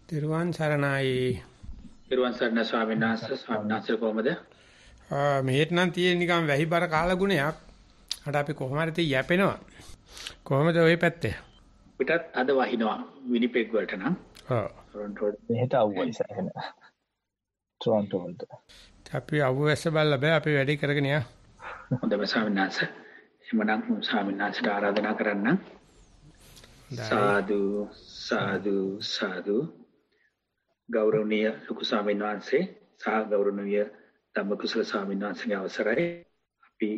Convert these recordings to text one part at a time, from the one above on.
තිරුවන් සරණයි. තිරුවන් සරණ ස්වාමීන් වහන්සේ කොහමද? මෙහෙට නම් තියෙන නිකන් වැහිබර කාලගුණයක්. අර අපි කොහොම හරි තිය යැපෙනවා. කොහමද ওই පැත්තේ? පිටත් අද වහිනවා විනිපෙග් වලට නම්. ඔව්. ටොරන්ටෝ මෙහෙට අවුවයි සෑහෙන. ටොරන්ටෝ වලට. අපි අවුවැස්ස බලලා බෑ අපි වැඩි කරගෙන යන්න. හොඳයි ස්වාමීන් වහන්සේ. එමනම් ස්වාමීන් වහන්සේට ආරාධනා කරන්න. සාදු සාදු සාදු. ගෞරවනීය ලොකු ස්වාමීන් වහන්සේ සහ ගෞරවනීය ධම්මකුසල ස්වාමීන් වහන්සේගේ අවසරයි අපි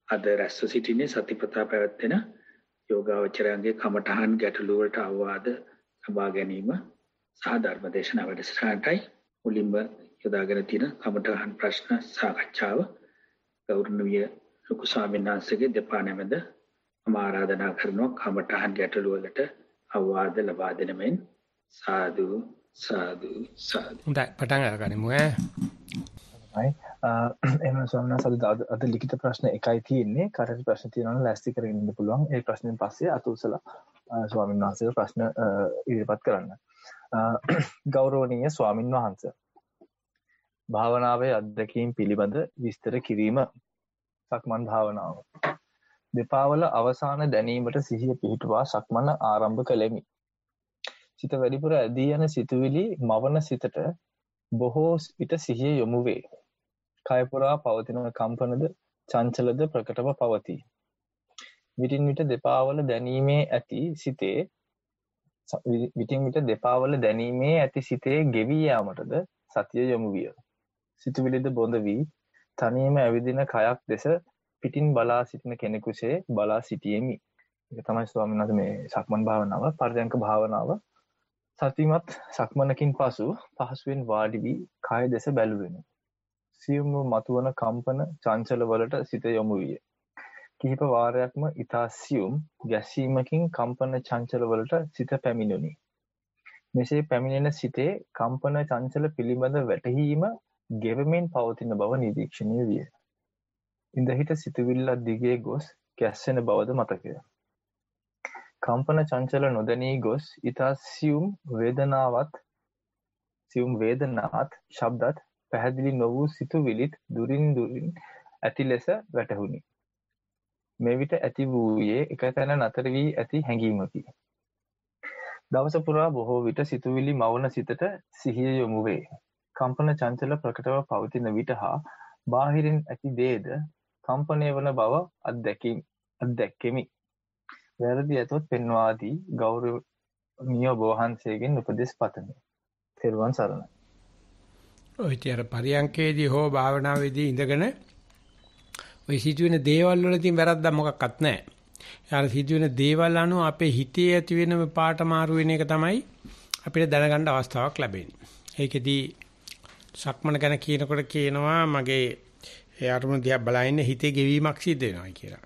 අද රැස්ව සිටින්නේ සතිපතා පැවැත්වෙන යෝගාවචරයන්ගේ කමඨහන් ගැටළු වලට අවවාද ලබා ගැනීම සහ ධර්මදේශනා වැඩසටහනටයි මුලින්ම යොදාගෙන තියෙන කමඨහන් ප්‍රශ්න සාකච්ඡාව ගෞරවනීය ලොකු ස්වාමීන් වහන්සේගේ දෙපා නැමෙද මම ආරාධනා කරනවා කමඨහන් ගැටළු වලට අවවාද ලබා දෙන මෙන් සාදු සාදු සාදු. හොඳයි පටන් අරගනිමු ඈ. එහෙනම් ස්වාමීන් වහන්සේ අද ලිඛිත ප්‍රශ්න එකයි තියෙන්නේ. කාටද ප්‍රශ්න තියෙනවා නම් ලෑස්ති කරගෙන ඉන්න පුළුවන්. ඒ ප්‍රශ්නෙන් පස්සේ අත උසලා ස්වාමීන් වහන්සේට ප්‍රශ්න ඉදිරිපත් කරන්න. ගෞරවනීය ස්වාමීන් වහන්සේ භාවනාවේ අත්දැකීම් පිළිබඳ විස්තර කිරීම. සක්මන් භාවනාව. දෙපා වල අවසාන දැනීමට සිහිය පිහිටුවා සක්මන ආරම්භ කළෙමි. සිත වැඩිපුර ඇදී යන සිතුවිලි මවන සිතට බොහෝ විට සිහිය යොමු වේ. කය පුරා පවතින කම්පනද චංචලද ප්‍රකටව පවතී. විටින් විට දෙපා වල දැනීමේ ඇති සිතේ ගෙවී යාමටද සතිය යොමු විය. සිතුවිලිද බොඳ වී තනියම ඇවිදින කයක් දෙස පිටින් බලා සිටින කෙනෙකුසේ බලා සිටියෙමි. ඒක තමයි ස්වාමීන් වහන්සේ මේ සක්මන් භාවනාව, පරයන්ක භාවනාව. සතිමත් සක්මනකින් පසු පහසුවෙන් වාඩි වී කය දෙස බැලුවෙමි. සියුම්ව මතුවන කම්පන චංචල වලට සිත යොමු විය. කිහිප වාරයක්ම ඊතා සියුම් ගැසීමකින් කම්පන චංචල වලට සිත පැමිණුණි. මෙසේ පැමිණෙන සිතේ කම්පන චංචල පිළිබඳ වැටහීම ගෙවමින් පවතින බව නිරීක්ෂණය විය. ඉඳහිට සිතුවිල්ලක් දිගේ ගොස් ගැස්සෙන බවද මතකය. කම්පන චංචල නොදැනී ගොස් ඊතා සියුම් වේදනාත් ශබ්දත් පැහැදිලි නොවූ සිතුවිලිත් දුරින් ඇති ලෙස වැටහුණි. මෙවිට ඇති වූයේ එකතැන නතර වී ඇති හැඟීමකි. දවස පුරා බොහෝ විට සිතුවිලි මවන සිතට සිහිය යොමු වේ. කම්පන චංචල ප්‍රකටව පවතින විට හා බාහිරින් ඇති දේද කම්පණය වන බව අත්දැක්කෙමි. වැරදි ඇතොත් පෙන්වා දී ගෞරවනීය ඔබ වහන්සේගෙන් උපදෙස් පතමි. තෙරුවන් සරණයි. ඔය තියර පරියන්කේදී හෝ භාවනාවේදී ඉඳගෙන ඔය සිදුවෙන දේවල් වල තියෙන වැරද්දක් මොකක්වත් නැහැ. යාර සිදුවෙන දේවල් අනුව අපේ හිතේ ඇති වෙන පාට මාරු වෙන එක තමයි අපිට දැනගන්න අවස්ථාවක් ලැබෙන්නේ. ඒකෙදී සක්මන ගැන කියනකොට කියනවා මගේ ඒ අරමුණ දිහා බලන හිතේ ගෙවීමක් සිද්ධ වෙනවා කියලා.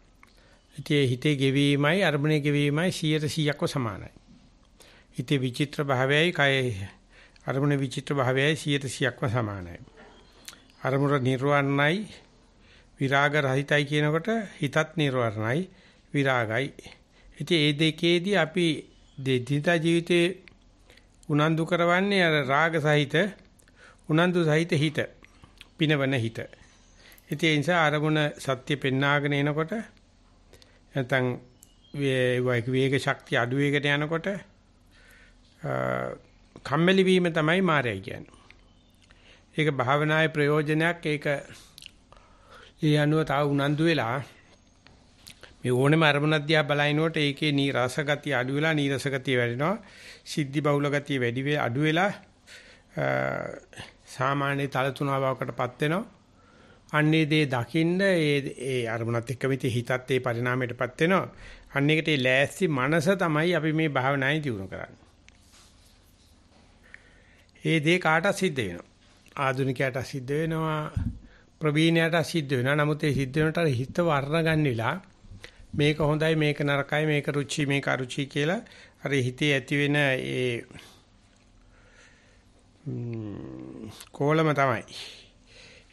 ඉතින් හිතේ ගෙවීමයි අරමුණේ ගෙවීමයි 100%ක්ව සමානයි. හිතේ විචිත්‍ර භාවයයි කය අරමුණේ විචිත්‍ර භාවයයි 100%ක්ව සමානයි. අරමුණ නිර්වාණයි විරාග රහිතයි කියනකොට හිතත් නිර්වාණයි විරාගයි. ඉතින් මේ දෙකේදී අපි දෙදිනදා ජීවිතේ උනන්දු කරවන්නේ අර රාග සහිත උනන්දු සහිත හිත පිනවන හිත. ඉතින් ඒ නිසා අරමුණ සත්‍ය පෙන්නාගෙන එනකොට නැත්නම් වේග ශක්තිය අඩු වේගට යනකොට කම්මැලි වීම තමයි මායයි කියන්නේ. ඒක භාවනායේ ප්‍රයෝජනයක්. ඒක ඒ අනුව තව උනන්දු වෙලා මේ ඕනෙම අරමුණක් දිහා බලනකොට ඒකේ නීරස ගතිය අඩු වෙලා නීරස ගතිය වැඩිනවා. සිද්ධි බහුල ගතිය වැඩි අඩු වෙලා සාමාන්‍ය තල තුනක් බවකටපත් වෙනවා. අන්නේ දේ දකින්න ඒ අරමුණත් එක්කම හිතත් ඒ පරිණාමයටපත් වෙනවා. අන්න ඒකට ඒ ලෑස්ති මනස තමයි අපි මේ භාවනායි දියුණු කරන්නේ. ඒ දේ කාටත් සිද්ධ වෙනවා. ආධුනිකයට සිද්ධ වෙනවා. ප්‍රවීණයට සිද්ධ වෙනවා. නමුත් ඒ සිද්ධ වෙනට හිත වර්ණ ගන්න වෙලා මේක හොඳයි මේක නරකයි මේක රුචි මේක අරුචි කියලා අර හිතේ ඇති වෙන ඒ කොලම තමයි.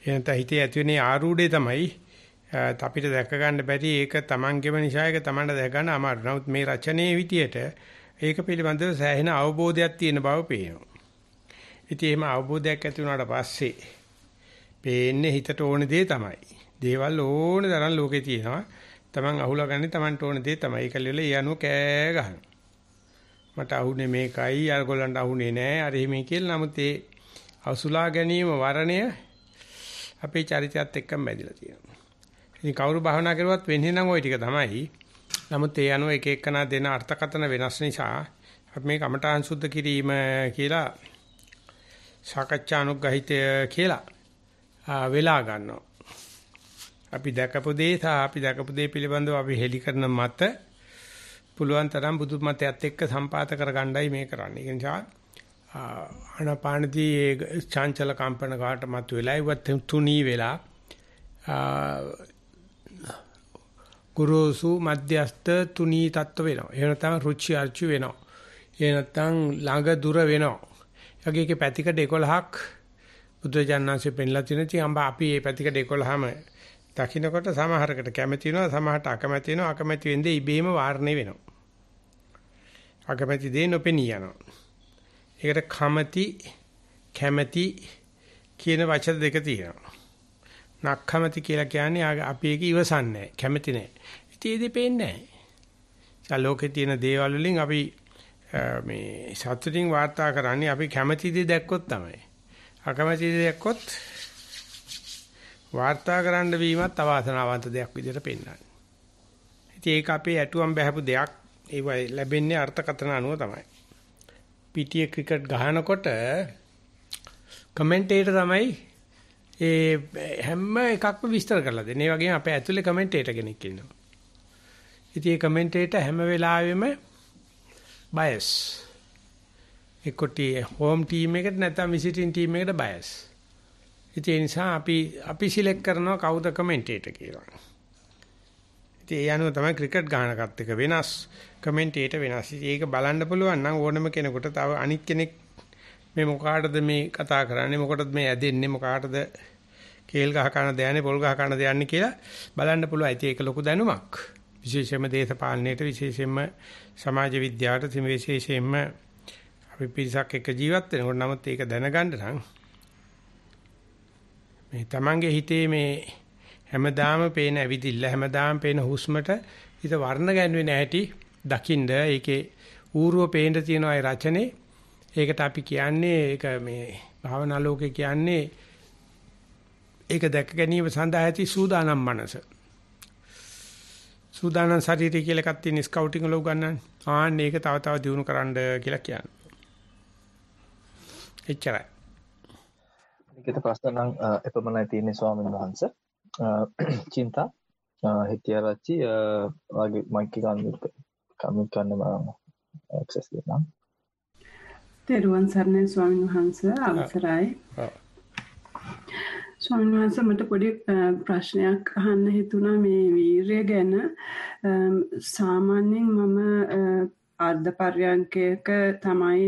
එනත හිතේ ඇති වෙන ආරූಢය තමයි අපිට දැක ගන්න බැරි. ඒක තමන්ගේම නිසා ඒක තමන්ට දැක ගන්න අමාරු. නමුත් මේ රචනයේ විදියට ඒක පිළිබඳව සෑහෙන අවබෝධයක් තියෙන බව පේනවා. ඉතින් එහෙම අවබෝධයක් ඇති වුණාට පස්සේ පේන්නේ හිතට ඕන දේ තමයි. දේවල් ඕන තරම් ලෝකේ තියෙනවා. Taman අහුලා ගන්නේ Tamanට ඕන දේ තමයි. ඒකල්ල ඒ අනුව කෑ ගහන. මට අහුනේ මේකයි අරගොල්ලන්ට අහුනේ නෑ. අර එහෙම කියලා නමුත් ඒ අසුලා ගැනීම වරණය අපේ චරිතයත් එක්කම බැඳිලා තියෙනවා. ඉතින් කවුරු භාවනා කරුවත් වෙන්නේ නම් ওই ටික තමයි. නමුත් ඒ අනුව එක එකනා දෙන අර්ථකථන වෙනස් නිසා අපි මේ කමඨාන් සුද්ධ කිරීම කියලා සාකච්ඡානුග්‍රහිතය කියලා වෙලා ගන්නවා. අපි දැකපු දේ පිළිබඳව අපි හෙලි කරන මත පුළුවන් තරම් බුදු මතයත් එක්ක සම්පාත කරගන්නයි මේ කරන්නේ. ඒ නිසා ආනාපානදී චංචල කම්පන කාට මත වෙලා ඉවත් තුනී වෙලා ගුරුසු මධ්‍යස්ත තුනී තත්ත්ව වෙනවා. එහෙම නැත්නම් රුචි අරුචි වෙනවා. එහෙම නැත්නම් ළඟ දුර වෙනවා. යකේක පැතිකඩ 11ක් බුදුජානනාංශයෙන් පෙන්ලා තියෙනවා. අපි මේ පැතිකඩ 11ම දකින්නකොට සමහරකට කැමති වෙනවා, සමහරට අකමැති වෙනවා. අකමැති වෙන්නේ ඉබේම වාරණය වෙනවා. අකමැති දේ නොපෙනී යනවා. ඒකට කැමැති කියන වචන දෙක තියෙනවා. නක්කමැති කියලා කියන්නේ අපි ඒක ඉවසන්නේ නැහැ, කැමැති නැහැ. ඉතින් ඒ දෙ පේන්නේ නැහැ. ලෝකේ තියෙන දේවල් වලින් අපි මේ සතුටින් වාර්තා කරන්නේ අපි කැමැති දේ දැක්කොත් තමයි. අකමැති දේ දැක්කොත් වාර්තා කරන්න වීමත් අවාසනාවන්ත දෙයක් විදිහට පෙන්වන්නේ. ඉතින් ඒක අපේ ඇටුවම් බහැපු දෙයක්. ඒ ලැබෙන්නේ අර්ථකථන අනුව තමයි. පිටියේ ක්‍රිකට් ගහනකොට කමෙන්ටේටර් තමයි ඒ හැම එකක්ම විස්තර කරලා දෙන්නේ. ඒ වගේම අපේ ඇතුලේ කමෙන්ටේටර් කෙනෙක් ඉන්නවා. ඉතින් ඒ කමෙන්ටේටර් හැම වෙලාවෙම බයස්. ඒකට හෝම් ටීම් එකට නැත්නම් විසිටින් ටීම් එකට බයස්. ඉතින් ඒ නිසා අපි සිලෙක්ට් කරනවා කවුද කමෙන්ටේටර් කියලා. ඉතින් ඒ අනුව තමයි ක්‍රිකට් ගහනකත් එක වෙනස් කමෙන්ටේටර් වෙනස්. ඒක බලන්න පුළුවන් නම් ඕනම කෙනෙකුට තව අනිත් කෙනෙක් මේ මොකාටද මේ කතා කරන්නේ මොකටද මේ ඇදෙන්නේ මොකාටද කේල් ගහ කන දයන්නේ පොල් ගහ කන දයන්නේ කියලා බලන්න පුළුවන්. ඉතින් ඒක ලොකු දැනුමක්. විශේෂයෙන්ම දේශපාලනයට විශේෂයෙන්ම සමාජ විද්‍යාවට විශේෂයෙන්ම අපි පිරිසක් එක්ක ජීවත් වෙනකොට නමුත් ඒක දැනගන්න නම් මේ තමන්ගේ හිතේ මේ හැමදාම පේන ඇවිදිල්ල හැමදාම පේන හුස්මට හිත වර්ණ ගැන්වෙන්නේ නැහැටි දකින්න ඒකේ ඌරුව පේන්න තියෙන අය රචනේ ඒකට අපි කියන්නේ ඒක මේ භාවනා ලෝකේ කියන්නේ ඒක දැක ගැනීම සඳහා ඇති සූදානම් මනස. සූදානම් ශරීරය කියලා එකක් තියෙන ස්කවුටින් වල උගන්වන්නේ. ආන්න ඒක තව තව දියුණු කරන්න කියලා කියන්නේ. එච්චරයි. ලිඛිත ප්‍රශ්න නම් එපමණයි තියෙන්නේ ස්වාමීන් වහන්සේ. චින්තා හිතියරච්චි වාගේ මයික් එක කමිට් කරන්න මම ඇක්සස් දෙන්නම්. තෙරුවන් සරණයි ස්වාමීන් වහන්සේ අවසරයි. ස්වාමීන් වහන්සේ මට පොඩි ප්‍රශ්නයක් අහන්න හිතුණා මේ වීරය ගැන. සාමාන්‍යයෙන් මම අර්ධ පර්යංකයක තමයි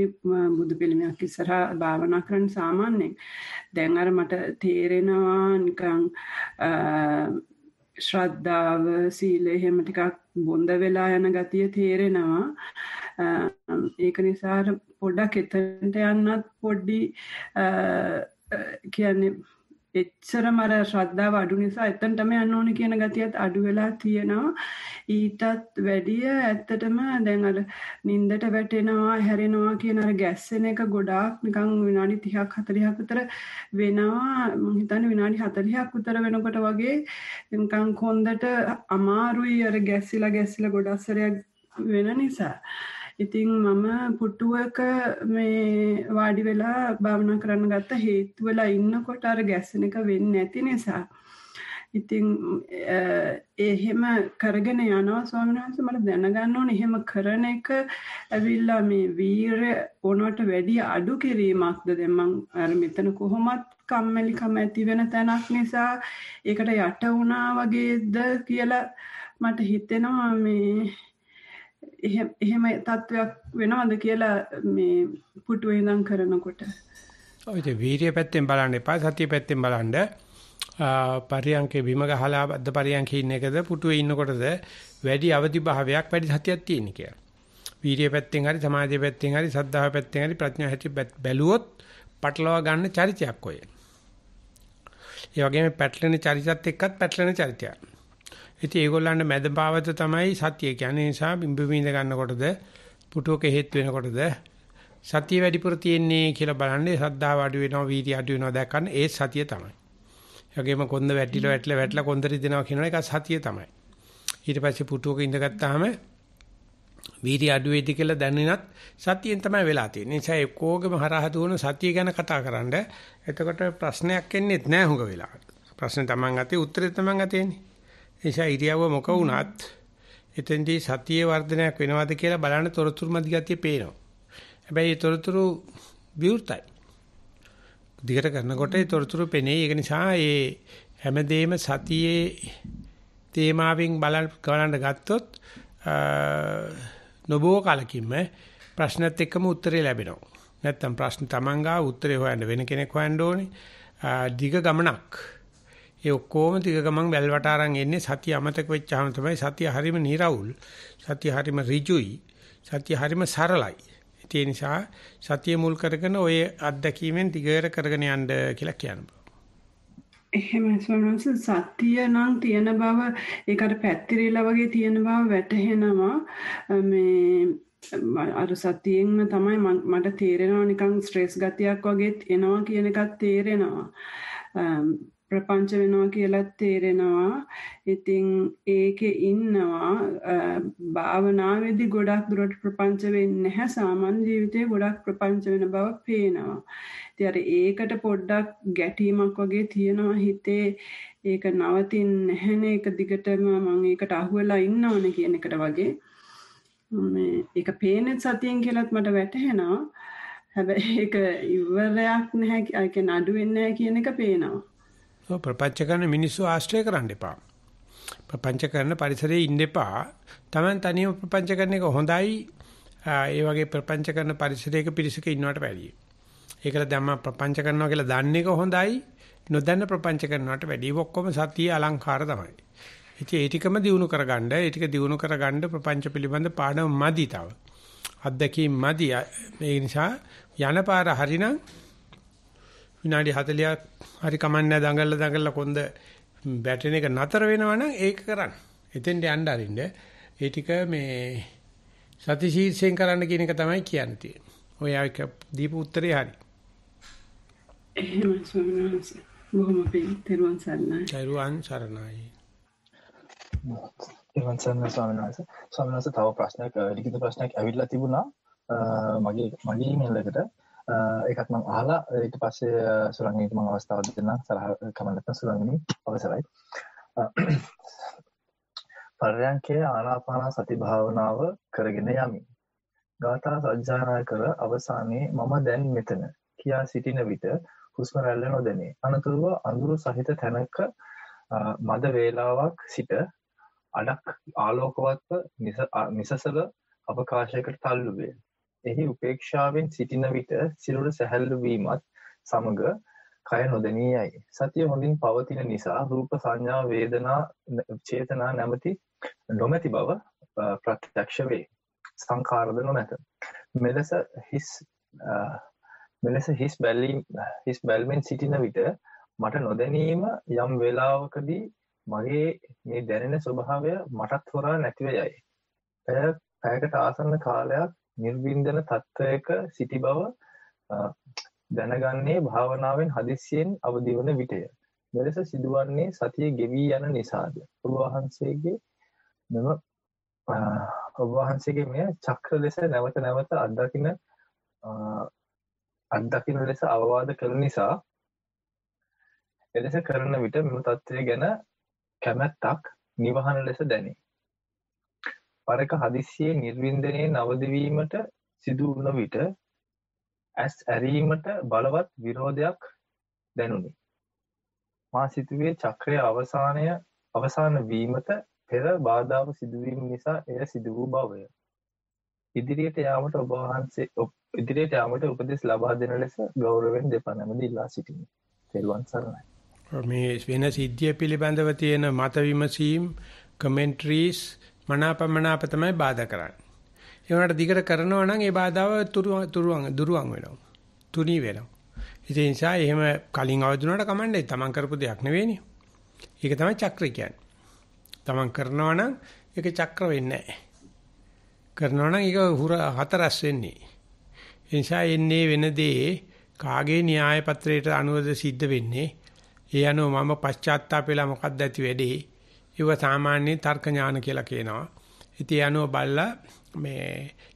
බුදු පිළිමයක් ඉස්සරහා භාවනා කරන්න සාමාන්‍යයෙන්. දැන් අර මට තේරෙනවා නිකන් ශ්‍රද්ධාව සීලය එහෙම ටිකක් බොඳ වෙලා යන ගතිය තේරෙනවා. ඒක නිසා පොඩ්ඩක් එතනට යන්නත් පොඩි කියන්නේ එච්චරම අර ශ්‍රද්ධාව අඩු නිසා එතනටම යන්න ඕනේ කියන ගතියත් අඩු වෙලා තියෙනවා. ඊටත් වැඩිය ඇත්තටම දැන් අර නින්දට වැටෙනවා හැරෙනවා කියන අර ගැස්සෙන එක ගොඩාක් නිකන් විනාඩි 30ක් 40ක් විතර වෙනවා. මම හිතන්නේ විනාඩි 40ක් විතර වෙනකොට වගේ නිකන් කොන්දට අමාරුයි අර ගැස්සිලා ගොඩක් සැරයක් වෙන නිසා. ඉතින් මම පුටුවක මේ වාඩි වෙලා භාවනා කරන්න ගත්ත හේතු වෙලා ඉන්නකොට අර ගැස්සෙන එක වෙන්නේ නැති නිසා. ඉතින් එහෙම කරගෙන යනවා ස්වාමීන් වහන්සේ මට දැනගන්න ඕනේ එහෙම කරන එක ඇවිල්ලා මේ වීරය ඕනවට වැඩි අඩු කිරීමක්ද දැන් මම අර මෙතන කොහොමත් කම්මැලිකම ඇති වෙන තැනක් නිසා ඒකට යට වුණා වගේද කියලා මට හිතෙනවා මේ එහෙම තත්වයක් වෙනවද කියලා මේ පුටුවේ ඉඳන් කරනකොට. ඔය ඉතින් වීර්ය පැත්තෙන් බලන්න එපා සතිය පැත්තෙන් බලන්න. පරියන්කේ බිම ගහලා අද්ද පරියන්කේ ඉන්න එකද පුටුවේ ඉන්නකොටද වැඩි අවදි භාවයක් වැඩි සතියක් තියෙන කියලා. වීර්ය පැත්තෙන් හරි සමාධිය පැත්තෙන් හරි සද්ධාව පැත්තෙන් හරි ප්‍රඥා හැටි බැලුවොත් පටලවා ගන්න චරිතයක් ඔය. ඒ වගේම පැටලෙන චරිතත් එක්කත් පැටලෙන චරිතයක්. ඉතින් ඒගොල්ලන්ට මැද පාවත තමයි සතිය කියන්නේ. නිසා බිම්බ බින්ද ගන්නකොටද පුටුවක හේතු වෙනකොටද සතිය වැඩිපුර තියෙන්නේ කියලා බලන්නේ ශ්‍රද්ධාව අඩු වෙනවා, වීර්ය අඩු වෙනවා දැක්කන්න ඒ සතිය තමයි. ඒ වගේම කොන්ද වැටිලා කොන්ද රිදෙනවා කියන එක සතිය තමයි. ඊට පස්සේ පුටුවක ඉඳගත්තාම වීර්ය අඩු වෙයිද කියලා දැනෙනත් සතියෙන් තමයි වෙලා තියෙන්නේ. ඒ නිසා එක්කෝගෙම හරහා දුවන සතිය ගැන කතා කරන්න. එතකොට ප්‍රශ්නයක් එන්නේත් නැහැ හුඟ වෙලාවට. ප්‍රශ්නේ Taman අතේ උත්තරේ Taman අතේනේ. ඒ නිසා ඉරියව්ව මොක වුණත් එතෙන්දී සතිය වර්ධනයක් වෙනවද කියලා බලන්න තොරතුරු මැදි ගතිය පේනවා. හැබැයි ඒ තොරතුරු විවෘතයි. දිගට කරනකොට ඒ තොරතුරු පෙනේ. ඒක නිසා ඒ හැමදේම සතියේ තේමාවෙන් බලන්න ගත්තොත් නොබෝ කාලකින්ම ප්‍රශ්නත් එක්කම උත්තරේ ලැබෙනවා. නැත්තම් ප්‍රශ්න Taman ගා උත්තරේ හොයන්න වෙන කෙනෙක් හොයන්න ඕනේ. දිග ගමනක්. ඒ ඔක්කොම දිග ගමන් වැල්වට අරන් එන්නේ සතිය අමතක වෙච්චාම තමයි සතිය හරීම නිර්වුල්. සතිය හරීම ඍජුයි. සතිය හරීම සරලයි. ඒ නිසා සතිය මුල් කරගෙන ඔය අත්දැකීමෙන් දිගට කරගෙන යන්න කියලා කියනවා. එහෙම ස්වරන්ස සතිය නම් තියෙන බව ඒකට පැතිරිලා වගේ තියෙන බව වැටහෙනවා. මේ අර සතියෙන්ම තමයි මට තේරෙනවා නිකන් ස්ට්‍රෙස් ගතියක් වගේ එනවා කියන එකත් තේරෙනවා. ප්‍රපංච වෙනවා කියලා තේරෙනවා. ඉතින් ඒකේ ඉන්නවා භාවනාවේදී ගොඩක් දුරට ප්‍රපංච වෙන්නේ නැහැ. සාමාන්‍ය ජීවිතේ ගොඩක් ප්‍රපංච වෙන බව පේනවා. ඉතින් අර ඒකට පොඩ්ඩක් ගැටීමක් වගේ තියෙනවා හිතේ. ඒක නවතින්නේ නැහැනේ. ඒක දිගටම මම ඒකට අහුවෙලා ඉන්නවනේ කියන එකට වගේ. මේ ඒක පේන්නේ සතියෙන් කියලාත් මට වැටහෙනවා. හැබැයි ඒක ඉවරයක් නැහැ. ඒක නඩු වෙන්නේ නැහැ කියන එක පේනවා. ප්‍රපංච කරන මිනිස්සු ආශ්‍රය කරන්න එපා. ප්‍රපංච කරන පරිසරයේ ඉන්න එපා. Taman තනියම ප්‍රපංච කරන එක හොඳයි. ඒ වගේ ප්‍රපංච කරන පරිසරයක පිරිසක ඉන්නවට වැඩියි. ඒකල දැම්ම ප්‍රපංච කරනවා කියලා දන්න එක හොඳයි. නොදන්න ප්‍රපංච කරනවට වැඩියි. ඔක්කොම සතිය අලංකාර තමයි. ඉතින් ඒ ටිකම දිනු කරගන්න, ඒ ටික දිනු කරගන්න ප්‍රපංච පිළිබඳ පාඩම මදි තව. අත්දැකීම් මදි. ඒ නිසා යන පාර හරිනම් විනාඩි 40ක් හරි කමන්නේ දඟලලා කොන්ද බැටරි එක නතර වෙනවා නම් ඒක කරන්න. එතෙන්ට යන්න අරින්න. ඒ ටික මේ සති ශීර්ෂයෙන් කරන්න කියන එක තමයි කියන්නේ. ඔය ආයක දීපු උත්තරේ හරි. එහෙම ස්වාමීන් වහන්සේ. බොහොම පිං තෙරුවන් සරණයි. තෙරුවන් සරණයි. තෙරුවන් සරණයි ස්වාමීන් වහන්සේ. ස්වාමීන් වහන්සේ තව ප්‍රශ්නයක් ලිඛිත ප්‍රශ්නයක් ඇවිල්ලා තිබුණා. මගේ ඊමේල් එකට ඒකත් මම අහලා ඊට පස්සේ සුරංගිට මම අවස්ථාවක් දෙන්නම් සලහ කමන්නත් සුරංගිනි අවසරයි. පරයන්කේ ආනාපාන සති භාවනාව කරගෙන යමි. ගාථා සජ්ජායනා කර අවසානයේ මම දැන් මෙතන කියා සිටින විට හුස්ම රැල්ල නොදැනේ. අනතුරුව අඳුරු සහිත තැනක මද වේලාවක් සිට අඩක් ආලෝකවත්ව නිසසල අවකාශයකට තල්ලු වේ. එහි උපේක්ෂාවෙන් සිටින විට සිරුර සැහැල්ලු වීමත් සමග කය නොදැනී යයි. සතිය හොඳින් පවතින නිසා රූප සංඥා වේදනා චේතනා නොමැති බව ප්‍රත්‍යක්ෂ වේ. සංඛාරද නොමැත. මෙලෙස හිස් බැල්මෙන් සිටින විට මට නොදැනීම යම් වේලාවකදී මගේ මේ දැනෙන ස්වභාවය මටත් හොරා නැතිව යයි. පැයකට ආසන්න කාලයක් නිර්වින්දන තත්ත්වයක සිටි බව දැනගන්නේ භාවනාවෙන් හදිස්සියෙන් අවදි වන විටය. මෙලෙස සිදුවන්නේ සතිය ගෙවී යන නිසාද? ඔබ වහන්සේගේ මේ චක්‍ර ලෙස නැවත නැවත අත්දකින්න ලෙස අවවාද කරන නිසා එලෙස කරන විට මෙම තත්ත්වය ගැන කැමැත්තක් නිවහන ලෙස දැනේ. පරක හදිස්සියේ නිර්වින්දනයේ නවදවීමට සිදු වුණ විට ඇස් ඇරීමට බලවත් විරෝධයක් දැනුනි. මා සිතුවේ චක්‍රයේ අවසාන වීමට පෙර බාධාව සිදුවීම නිසා එය සිදු වූ බවය. ඉදිරියට යාමට උපදෙස් ලබා දෙන ලෙස ගෞරවයෙන් දෙපා නැමද ඉල්ලා සිටිමි. තෙරුවන් සරණයි. මේ වෙන සිද්ධිය පිළිබඳව තියෙන මත විමසීම් කමෙන්ටරිස් මනාපමනාප තමයි බාධා කරන්නේ. ඒ වුණාට දිගට කරනවා නම් ඒ බාධාව දුරුවන් වෙනවා. තුනී වෙනවා. ඒ නිසා එහෙම කලින් අවදුනට කමන්නේ තමන් කරපු දෙයක් නෙවෙයිනේ. ඒක තමයි චක්‍රය කියන්නේ. තමන් කරනවා නම් ඒක චක්‍ර වෙන්නේ නැහැ. කරනවා නම් ඒක හතරස් වෙන්නේ. ඒ නිසා එන්නේ වෙන දේ කාගේ න්‍යාය පත්‍රයට අනුවද සිද්ධ වෙන්නේ. ඒ අනුව මම පශ්චාත්තාප වෙලා මොකක්ද ඇති වෙන්නේ. ඒව සාමාන්‍ය තර්ක ඥාන කියලා කියනවා. ඉතින් ඒ අනුව බලලා මේ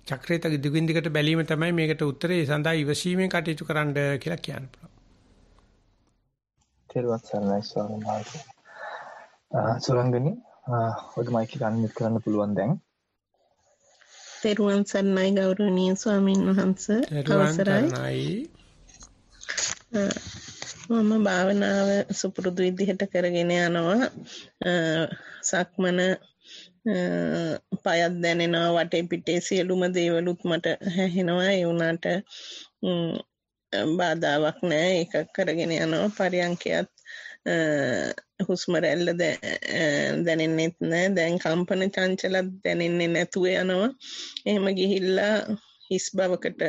චක්‍රයට දිගින් දිගට බැලීම තමයි මේකට උත්තරේ සඳහා ඉවසීමෙන් කටයුතු කරන්න කියලා කියන්න පුළුවන්. තේරුවත් සරණයි ස්වාමීන් වහන්සේ. සුරංගනි ඔය මයික් එක අන්මියුට් කරන්න පුළුවන් දැන්. තෙරුවන් සරණයි ගෞරවනීය ස්වාමීන් වහන්සේ. අවසරයි. මම භාවනාව සුපුරුදු විදිහට කරගෙන යනවා. සක්මන පයත් දැනෙනවා, වටේ පිටේ සියලුම දේවලුත් මට හැහෙනවා. ඒ වුණාට බාධාවක් නැහැ. ඒක කරගෙන යනවා. පරියන්කයත් හුස්ම රැල්ල දැනෙන්නෙත් නැහැ. දැන් කම්පන චංචලත් දැනෙන්නේ නැතුව යනවා. එහෙම ගිහිල්ලා හිස් බවකට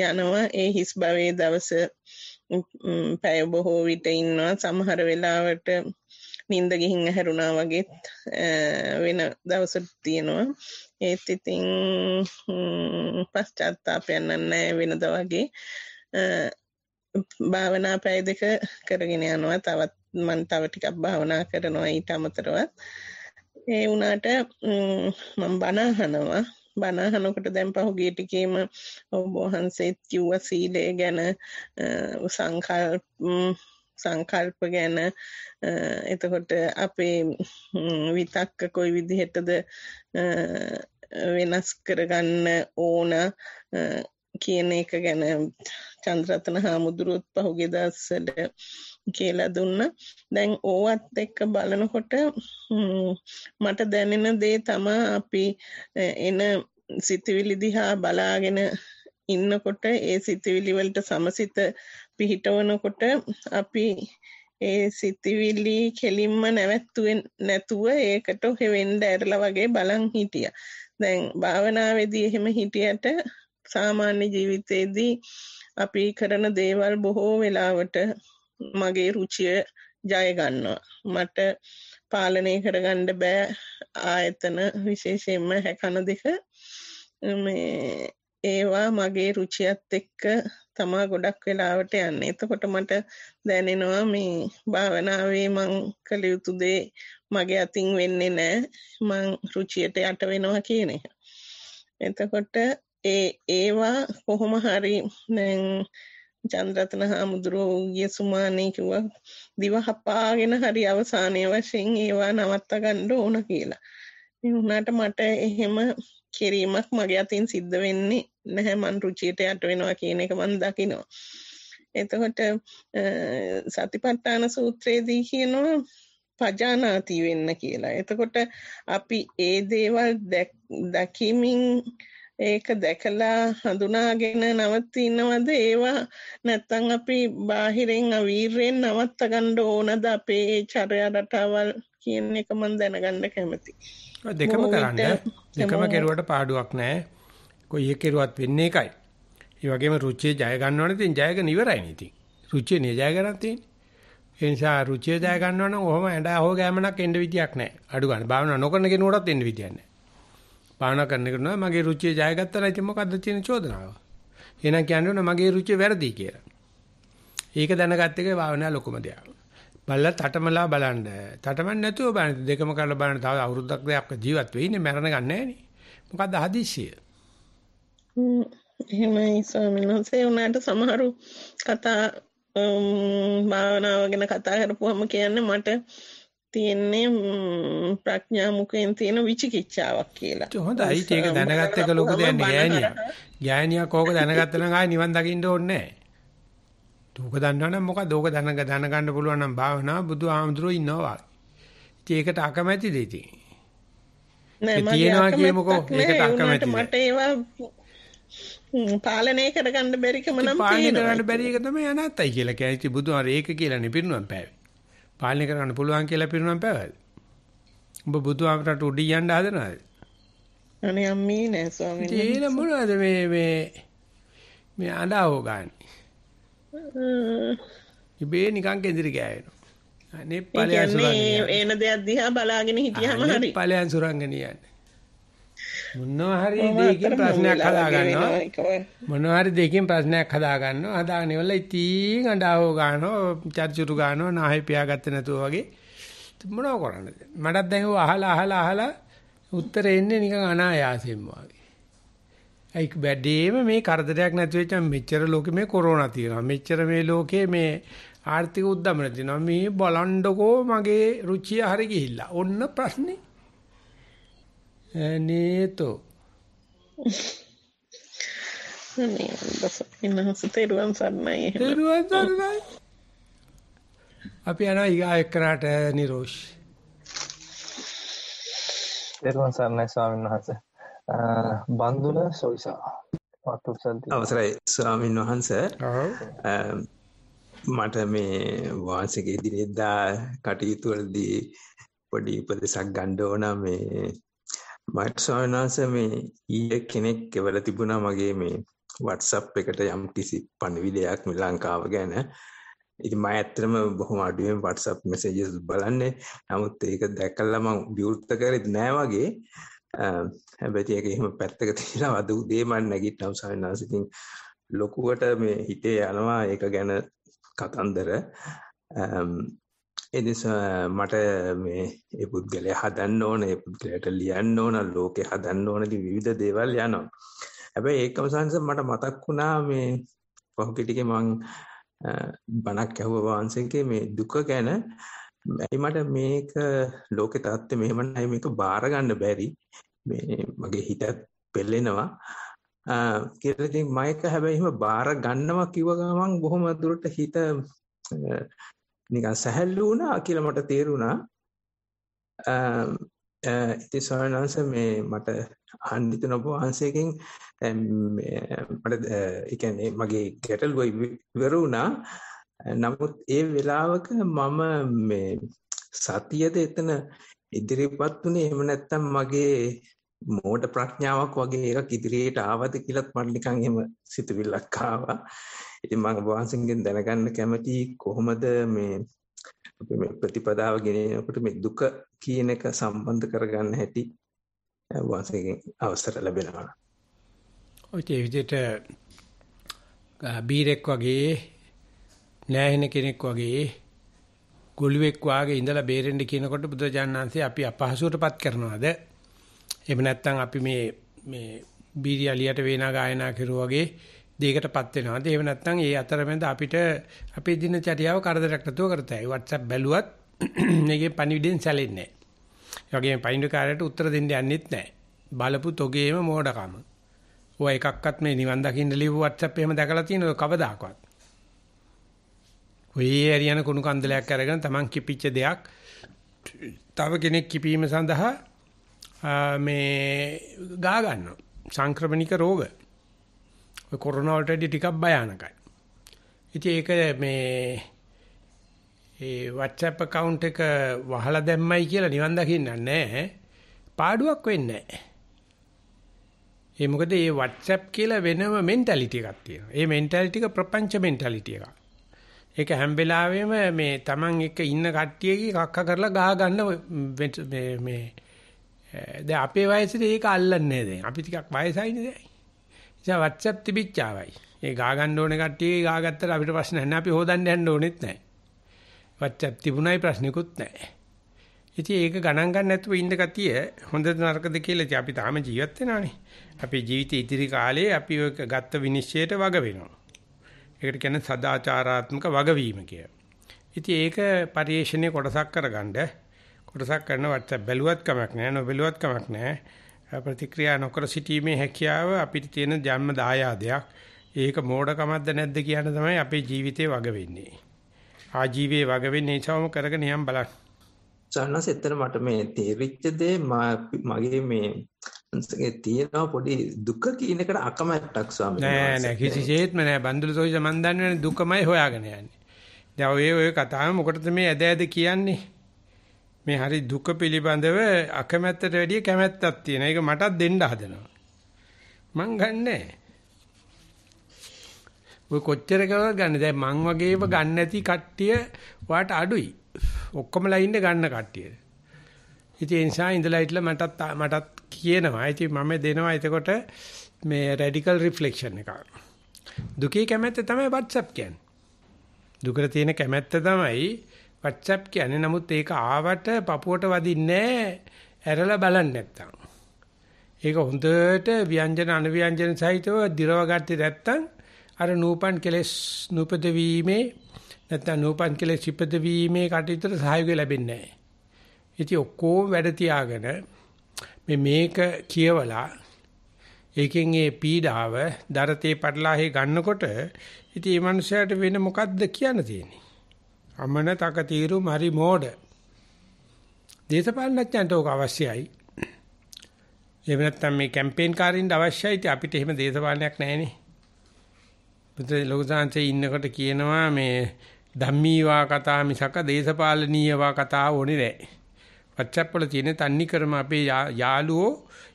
යනවා. ඒ හිස් බවේ දවස පැය බොහෝ විට ඉන්නවා. සමහර වෙලාවට නිින්ද ගිහින් ඇහැරුණා වගේත් වෙන දවසක් තියෙනවා. ඒත් ඉතින් පශ්චාත්තාපයක් නැහැ වෙනද වගේ. භාවනා පැය දෙක කරගෙන යනවා. තව ටිකක් භාවනා කරනවා ඊට අමතරව. ඒ වුණාට මම බණ අහනවා. බණ අහනකොට දැන් පහුගිය ටිකේම ඔබ වහන්සේත් කිව්වා සීලය ගැන, සංකල්ප ගැන, එතකොට අපේ විතක්ක කොයි විදිහටද වෙනස් කරගන්න ඕන කියන එක ගැන චන්ද්‍රරත්න හාමුදුරුවොත් පහුගිය දවස්වල කියලා දුන්නා. දැන් ඕවත් එක්ක බලනකොට මට දැනෙන දේ තමයි අපි එන සිතුවිලි දිහා බලාගෙන ඉන්නකොට ඒ සිතුවිලි වලට සමසිත පිහිටවනකොට අපි ඒ සිතුවිලි කෙලින්ම නැවැත්තුවේ නැතුව ඒකට වෙන්න ඇරලා වගේ බලන් හිටියා. දැන් භාවනාවේදී එහෙම හිටියට සාමාන්‍ය ජීවිතේදී අපි කරන දේවල් බොහෝ වෙලාවට මගේ රුචිය ජය ගන්නවා. මට පාලනය කරගන්න බෑ ආයතන, විශේෂයෙන්ම හැකන දෙක. ඒවා මගේ රුචියත් එක්ක තමා ගොඩක් වෙලාවට යන්නේ. එතකොට මට දැනෙනවා මේ භාවනාවේ මං කළ යුතු දේ මගේ අතින් වෙන්නේ නැහැ. මං රුචියට යට වෙනවා කියන එක. එතකොට ඒවා කොහොම හරි දැන් චන්ද්‍රරත්න හාමුදුරුවෝගේ සුමානේ කිව්වා දිව හපාගෙන හරි අවසානයේ වශයෙන් ඒවා නවත්ත ගන්න ඕන කියලා. ඒ වුණාට මට එහෙම කිරීමක් මගේ අතින් සිද්ධ වෙන්නේ නැහැ. මං රුචියට යට වෙනවා කියන එක මං දකිනවා. එතකොට සතිපට්ඨාන සූත්‍රයේදී කියනවා පජානාති වෙන්න කියලා. එතකොට අපි ඒ දේවල් දැකීමින් ඒක දැකලා හඳුනාගෙන නවතිනවද ඒවා නැත්නම් අපි බාහිරින් අවීරයෙන් නවත්ත ගන්න ඕනද අපේ චර්යා රටාවල් කියන එක මම දැනගන්න කැමතියි. දෙකම කරන්න. දෙකම කෙරුවට පාඩුවක් නැහැ. කොයි එක කෙරුවත් වෙන්නේ එකයි. ඒ වගේම රුචිය ජය ගන්නවනේ තින් ජයගෙන ඉවරයිනේ ඉතින්. රුචිය නේ ජය ගන්න තියෙන්නේ. ඒ නිසා රුචිය ජය ගන්නවා නම් ඔහොම ඇඬා හො ගෑමනක් එන්න විදියක් නැහැ. අඩු ගන්න. භාවනා නොකරන කෙනෙකුටත් එන්න විදියක් නැහැ. භාවනා කරන කෙනා මගේ රුචිය ජය ගත්තා නම් ඉතින් මොකද්ද තියෙන චෝදනාව? එහෙනම් කියන්නේ මගේ රුචිය වැරදි කියලා. ඒක දැනගත්ත එකේ භාවනා ලොකුම දෙයක්. බලලා තටමලා බලන්න. තටමන් නැතුව බලන්න. දෙකම කරලා බලන්න. තව අවුරුද්දක් දෙකක් ජීවත් වෙන්නේ මරණ ගන්න නැහැනේ. මොකද්ද හදිස්සිය? එහෙමයි ස්වාමීන් වහන්සේ. උනාට සමහරු කතා භාවනාව ගැන කතා කරපුවම කියන්නේ මට තියෙන්නේ ප්‍රඥා මුඛයෙන් තියෙන විචිකිච්ඡාවක් කියලා. හොඳයි. ඒක දැනගත්ත එක ලොකු දෙයක් නේ ගෑණියා. ගෑණියා කෝක දැනගත්ත නම් ආයි නිවන් දකින්න ඕනේ නැහැ. ඕක දන්නවනම් මොකද? ඕක දැනගන්න පුළුවන් නම් භාවනාව බුදුහාමුදුරුවෝ ඉන්නවා. ඉතින් ඒකට අකමැතිද ඉතින්? නෑ මම තියෙනවා කියමුකෝ. ඒකට අකමැතිද? මට ඒවා පාලනය කරගන්න බැරිකම නම් තියෙනවා. පාලනය කරගන්න බැරි එක තමයි අනාත්තයි කියලා කියන්නේ. ඉතින් බුදුහාර ඒක කියලා නේ පිරුණම් පෑවේ. පාලනය කරගන්න පුළුවන් කියලා පිරුණම් පෑවද? ඔබ බුදුහාමරට උඩින් යන්න හදනවද? අනේ අම්මේ නෑ ස්වාමීන් වහන්සේ. ඒක මොනවද මේ අඬාවෝ ගන්න? ඉබේ නිකන් කෙඳිරි ගෑවෙනවා. අනේ ඒ ඵලයන් සුරංගනියන්නේ. කියන්නේ එන දෙයක් දිහා බලාගෙන හිටියාම හරි. අනේ ඵලයන් සුරංගනියන්නේ. මොනවා හරි දෙයකින් ප්‍රශ්නයක් හදා ගන්නවා. මොනවා හරි දෙයකින් ප්‍රශ්නයක් හදා ගන්නවා. හදාගෙන ඉවරලා ඉතින් අඬාවෝ ගන්නවා, චර්චුරු ගන්නවා, නාහේ පියාගත්තේ නැතුව වගේ. මොනව කරන්නද? මටත් දැන් ඔය අහලා උත්තර එන්නේ නිකන් අනායාසයෙන්ම වගේ. ඒක බැදීම මේ කරදරයක් නැති වෙච්ච මෙච්චර ලෝකෙ මේ කොරෝනා තියෙනවා. මෙච්චර මේ ලෝකේ මේ ආර්ථික උද්දමන තියෙනවා. මේ බලන්නකෝ මගේ රුචිය හරි ගිහිල්ලා. ඔන්න ප්‍රශ්නේ. නේතෝ. නේ බස් ඉන්නහස තෙරුවන් සරණයි. තෙරුවන් සරණයි. අපි යනවා ඊගා එක්කනට නිරෝෂ්. තෙරුවන් සරණයි ස්වාමීන් වහන්සේ. බන්දුල සොයිසා අවසරයි ස්වාමීන් වහන්සේ. මට මේ වාසිකේ දිනෙදා කටයුතු වලදී පොඩි උපදේශක් ගන්න ඕන. මේ මට ස්වාමීන් වහන්සේ මේ ඊයේ කෙනෙක් එවලා තිබුණා මගේ මේ WhatsApp එකට යම් කිසි පණිවිඩයක් මේ ලංකාව ගැන. ඉතින් මම ඇත්තටම බොහොම අඩුවෙන් WhatsApp messages බලන්නේ. නමුත් ඒක දැකලා මම විවෘත කරෙත් නෑ වගේ. හැබැයි ඒක එහෙම පැත්තක තියලා අද උදේ මම නැගිට්ටම් සායනාසිකින් ලොකුවට මේ හිතේ යනවා ඒක ගැන කතන්දර. ඒ නිසා මට මේ ඒ පුද්ගලයා හදන්න ඕන, ඒ පුද්ගලයාට ලියන්න ඕන, ලෝකේ හදන්න ඕන විවිධ දේවල් යනවා. හැබැයි ඒකම සංස මට මතක් වුණා මේ පහුගිය ටිකේ මම බණක් ඇහුවා වංශකේ මේ දුක ගැන. මට මේක ලෝකේ තාත්තේ මෙහෙම නැහැ, මේක බාර ගන්න බැරි. මේ මගේ හිතත් පෙළෙනවා කියලා. ඉතින් මම ඒක හැබැයි එහෙම බාර ගන්නවා කිව්ව ගමන් බොහොම දුරට හිත නිකන් සැහැල්ලු වුණා කියලා මට තේරුණා. ඉතින් සරණංශ මේ මට අහන්න හිතන ඔබ වහන්සේගෙන් මට ඒ කියන්නේ මගේ ගැටලුව ඉවර වුණා. නමුත් ඒ වෙලාවක මම මේ සතියද එතන ඉදිරිපත් උනේ, එහෙම නැත්නම් මගේ මෝඩ ප්‍රඥාවක් වගේ එකක් ඉදිරියට ආවද කියලාත් මට නිකන් එහෙම සිතුවිල්ලක් ආවා. ඉතින් මම වහන්සේගෙන් දැනගන්න කැමතියි කොහොමද මේ අපි මේ ප්‍රතිපදාව ගෙනියනකොට මේ දුක කියන එක සම්බන්ධ කරගන්න හැටි වහන්සේගෙන් අවසර ලැබෙනවා. ඔය විදිහට බීරෙක් වගේ නැහින කෙනෙක් වගේ ගොළුෙක් වාගේ ඉඳලා බේරෙන්න කියනකොට බුදුජානනාංශي අපි අපහසුවටපත් කරනවාද? එහෙම නැත්නම් අපි මේ බීරියලියට වේනා ගායනා කරුවා වගේ දෙයකටපත් වෙනවාද? එහෙම නැත්නම් ඒ අතරමැද අපිට අපේ දිනචරියාව කරදරයක් නැතුව කරතයි. WhatsApp බැලුවත් මේකේ පණිවිඩෙන් සැලෙන්නේ නැහැ. ඒ වගේම පණිවිඩකාරයට උත්තර දෙන්න යන්නෙත් නැහැ. බලපු තොගේම මෝඩකම. ඔය එකක්වත් මේ නිවන් දකින්න ලියපු WhatsApp එහෙම දැකලා තියෙනවද කවදාකවත්? ඔය ඇරියන කුණු කන්දලයක් අරගෙන Taman කිපිච්ච දෙයක් තව කෙනෙක් කිපීම සඳහා මේ ගා ගන්නවා. සංක්‍රමණික රෝග. ඔය කොරෝනා වලට ටිකක් භයානකයි. ඉතින් ඒක මේ ඒ WhatsApp account එක වහලා දැම්මයි කියලා නිවන් දකින්න නැහැ. පාඩුවක් වෙන්නේ නැහැ. ඒ මොකද මේ WhatsApp කියලා වෙනම mentality එකක් තියෙනවා. ඒ mentality එක ප්‍රපංච mentality එකක්. ඒක හැම වෙලාවෙම මේ Taman එක ඉන්න කට්ටියගේ කක්ක කරලා ගහ ගන්න මේ දැන් අපේ වයසේදී ඒක අල්ලන්නේ නැහැ දැන්. අපි ටිකක් වයසයිනේ දැන්. ඉතින් WhatsApp තිබිච්චාවයි. ඒ ගහ ගන්න ඕනේ කට්ටියගේ ගහ ගත්තට අපිට ප්‍රශ්න නැහැ. අපි හොදන්න යන්න ඕනෙත් නැහැ. WhatsApp තිබුණයි ප්‍රශ්නිකුත් නැහැ. ඉතින් ඒක ගණන් ගන්න නැතුව ඉන්න කතිය හොඳද නරකද කියලා ඉතින් අපි තාම ජීවත් වෙනානේ. අපේ ජීවිතේ ඉදිරි කාලේ අපි ඔය ගත්ත විනිශ්චයට වග වෙනවා. ඒකට කියන්නේ සදාචාරාත්මක වගවීම කියලා. ඉතින් ඒක පරිේශණයේ කොටසක් කරගන්න කොටසක් කරන WhatsApp බැලුවත් කමක් නැහැ, නොබැලුවත් කමක් නැහැ. ප්‍රතික්‍රියා නොකර සිටීමේ හැකියාව අපිට තියෙන ජන්ම දායාදයක්. ඒක මෝඩකමක්ද නැද්ද කියන තමයි අපේ ජීවිතේ වග වෙන්නේ. ආජීවයේ වග වෙන්නේ ඒසවම කරගෙන යම් බලන්න. සන්නස් එතන මට මේ තේරිච්ච දේ මගේ මේ තියෙනවා පොඩි දුක කියන එකට අකමැත්තක් ස්වාමීන් වහන්සේ. නෑ කිසිසේත්ම නෑ. බන්දුල සෝයිස මන් දන්නවනේ දුකමයි හොයාගෙන යන්නේ. දැන් ඔය කතාව මොකටද මේ ඇද කියන්නේ? මේ හරි දුක පිළිබඳව අකමැත්තට වැඩිය කැමැත්තක් තියෙන. ඒක මටත් දෙන්න හදනවා. මං ගන්නෑ. ඔය කොච්චර කවද ගන්න. දැන් මං වගේම ගන්න නැති කට්ටිය වාට අඩුයි. ඔක්කොමලා ඉන්නේ ගන්න කට්ටිය. ඉතින් ඒ නිසා ඉඳලා හිටලා මටත් කියනවා. ඉතින් මම දෙනවා එතකොට මේ රැඩිකල් රිෆ්ලෙක්ෂන් එක. දුකේ කැමැත්ත තමයි WhatsApp කියන්නේ. දුකට තියෙන කැමැත්ත තමයි WhatsApp කියන්නේ. නමුත් ඒක ආවට පපුවට වදින්නේ ඇරලා බලන්නේ නැත්තම්. ඒක හොඳට ව්‍යංජන අනුව්‍යංජන සහිතව දිරව ගත්තේ නැත්තම් අර නූපන් කෙලස් නූපද වීමේ නැත්තම් නූපන් කෙලස් ඉපද වීමේ කටයුත්තට සහයෝගය ලැබෙන්නේ නැහැ. ඉතින් ඔක්කොම වැඩ තියාගෙන මේක කියවලා ඒකෙන් ඒ පීඩාව දරතේ පටලාහේ ගන්නකොට ඉතින් මේ මනුස්සයාට වෙන මොකද්ද කියන්න තියෙන්නේ? අමන තක తీරු මරි මෝඩ. දේශපාලනඥයන්ට ඕක අවශ්‍යයි. එහෙම නැත්නම් මේ කැම්පේන් කාරින්ට අවශ්‍යයි. ඉතින් අපිට එහෙම දේශපාලනයක් නැහැනේ. පුතේ ලෝකසාංශේ ඉන්නකොට කියනවා මේ ධම්මීවා කතා මිසක දේශපාලනීයවා කතා ඕනේ නැහැ. WhatsApp වල තියෙන තන්නි ක්‍රම අපේ යාළුවෝ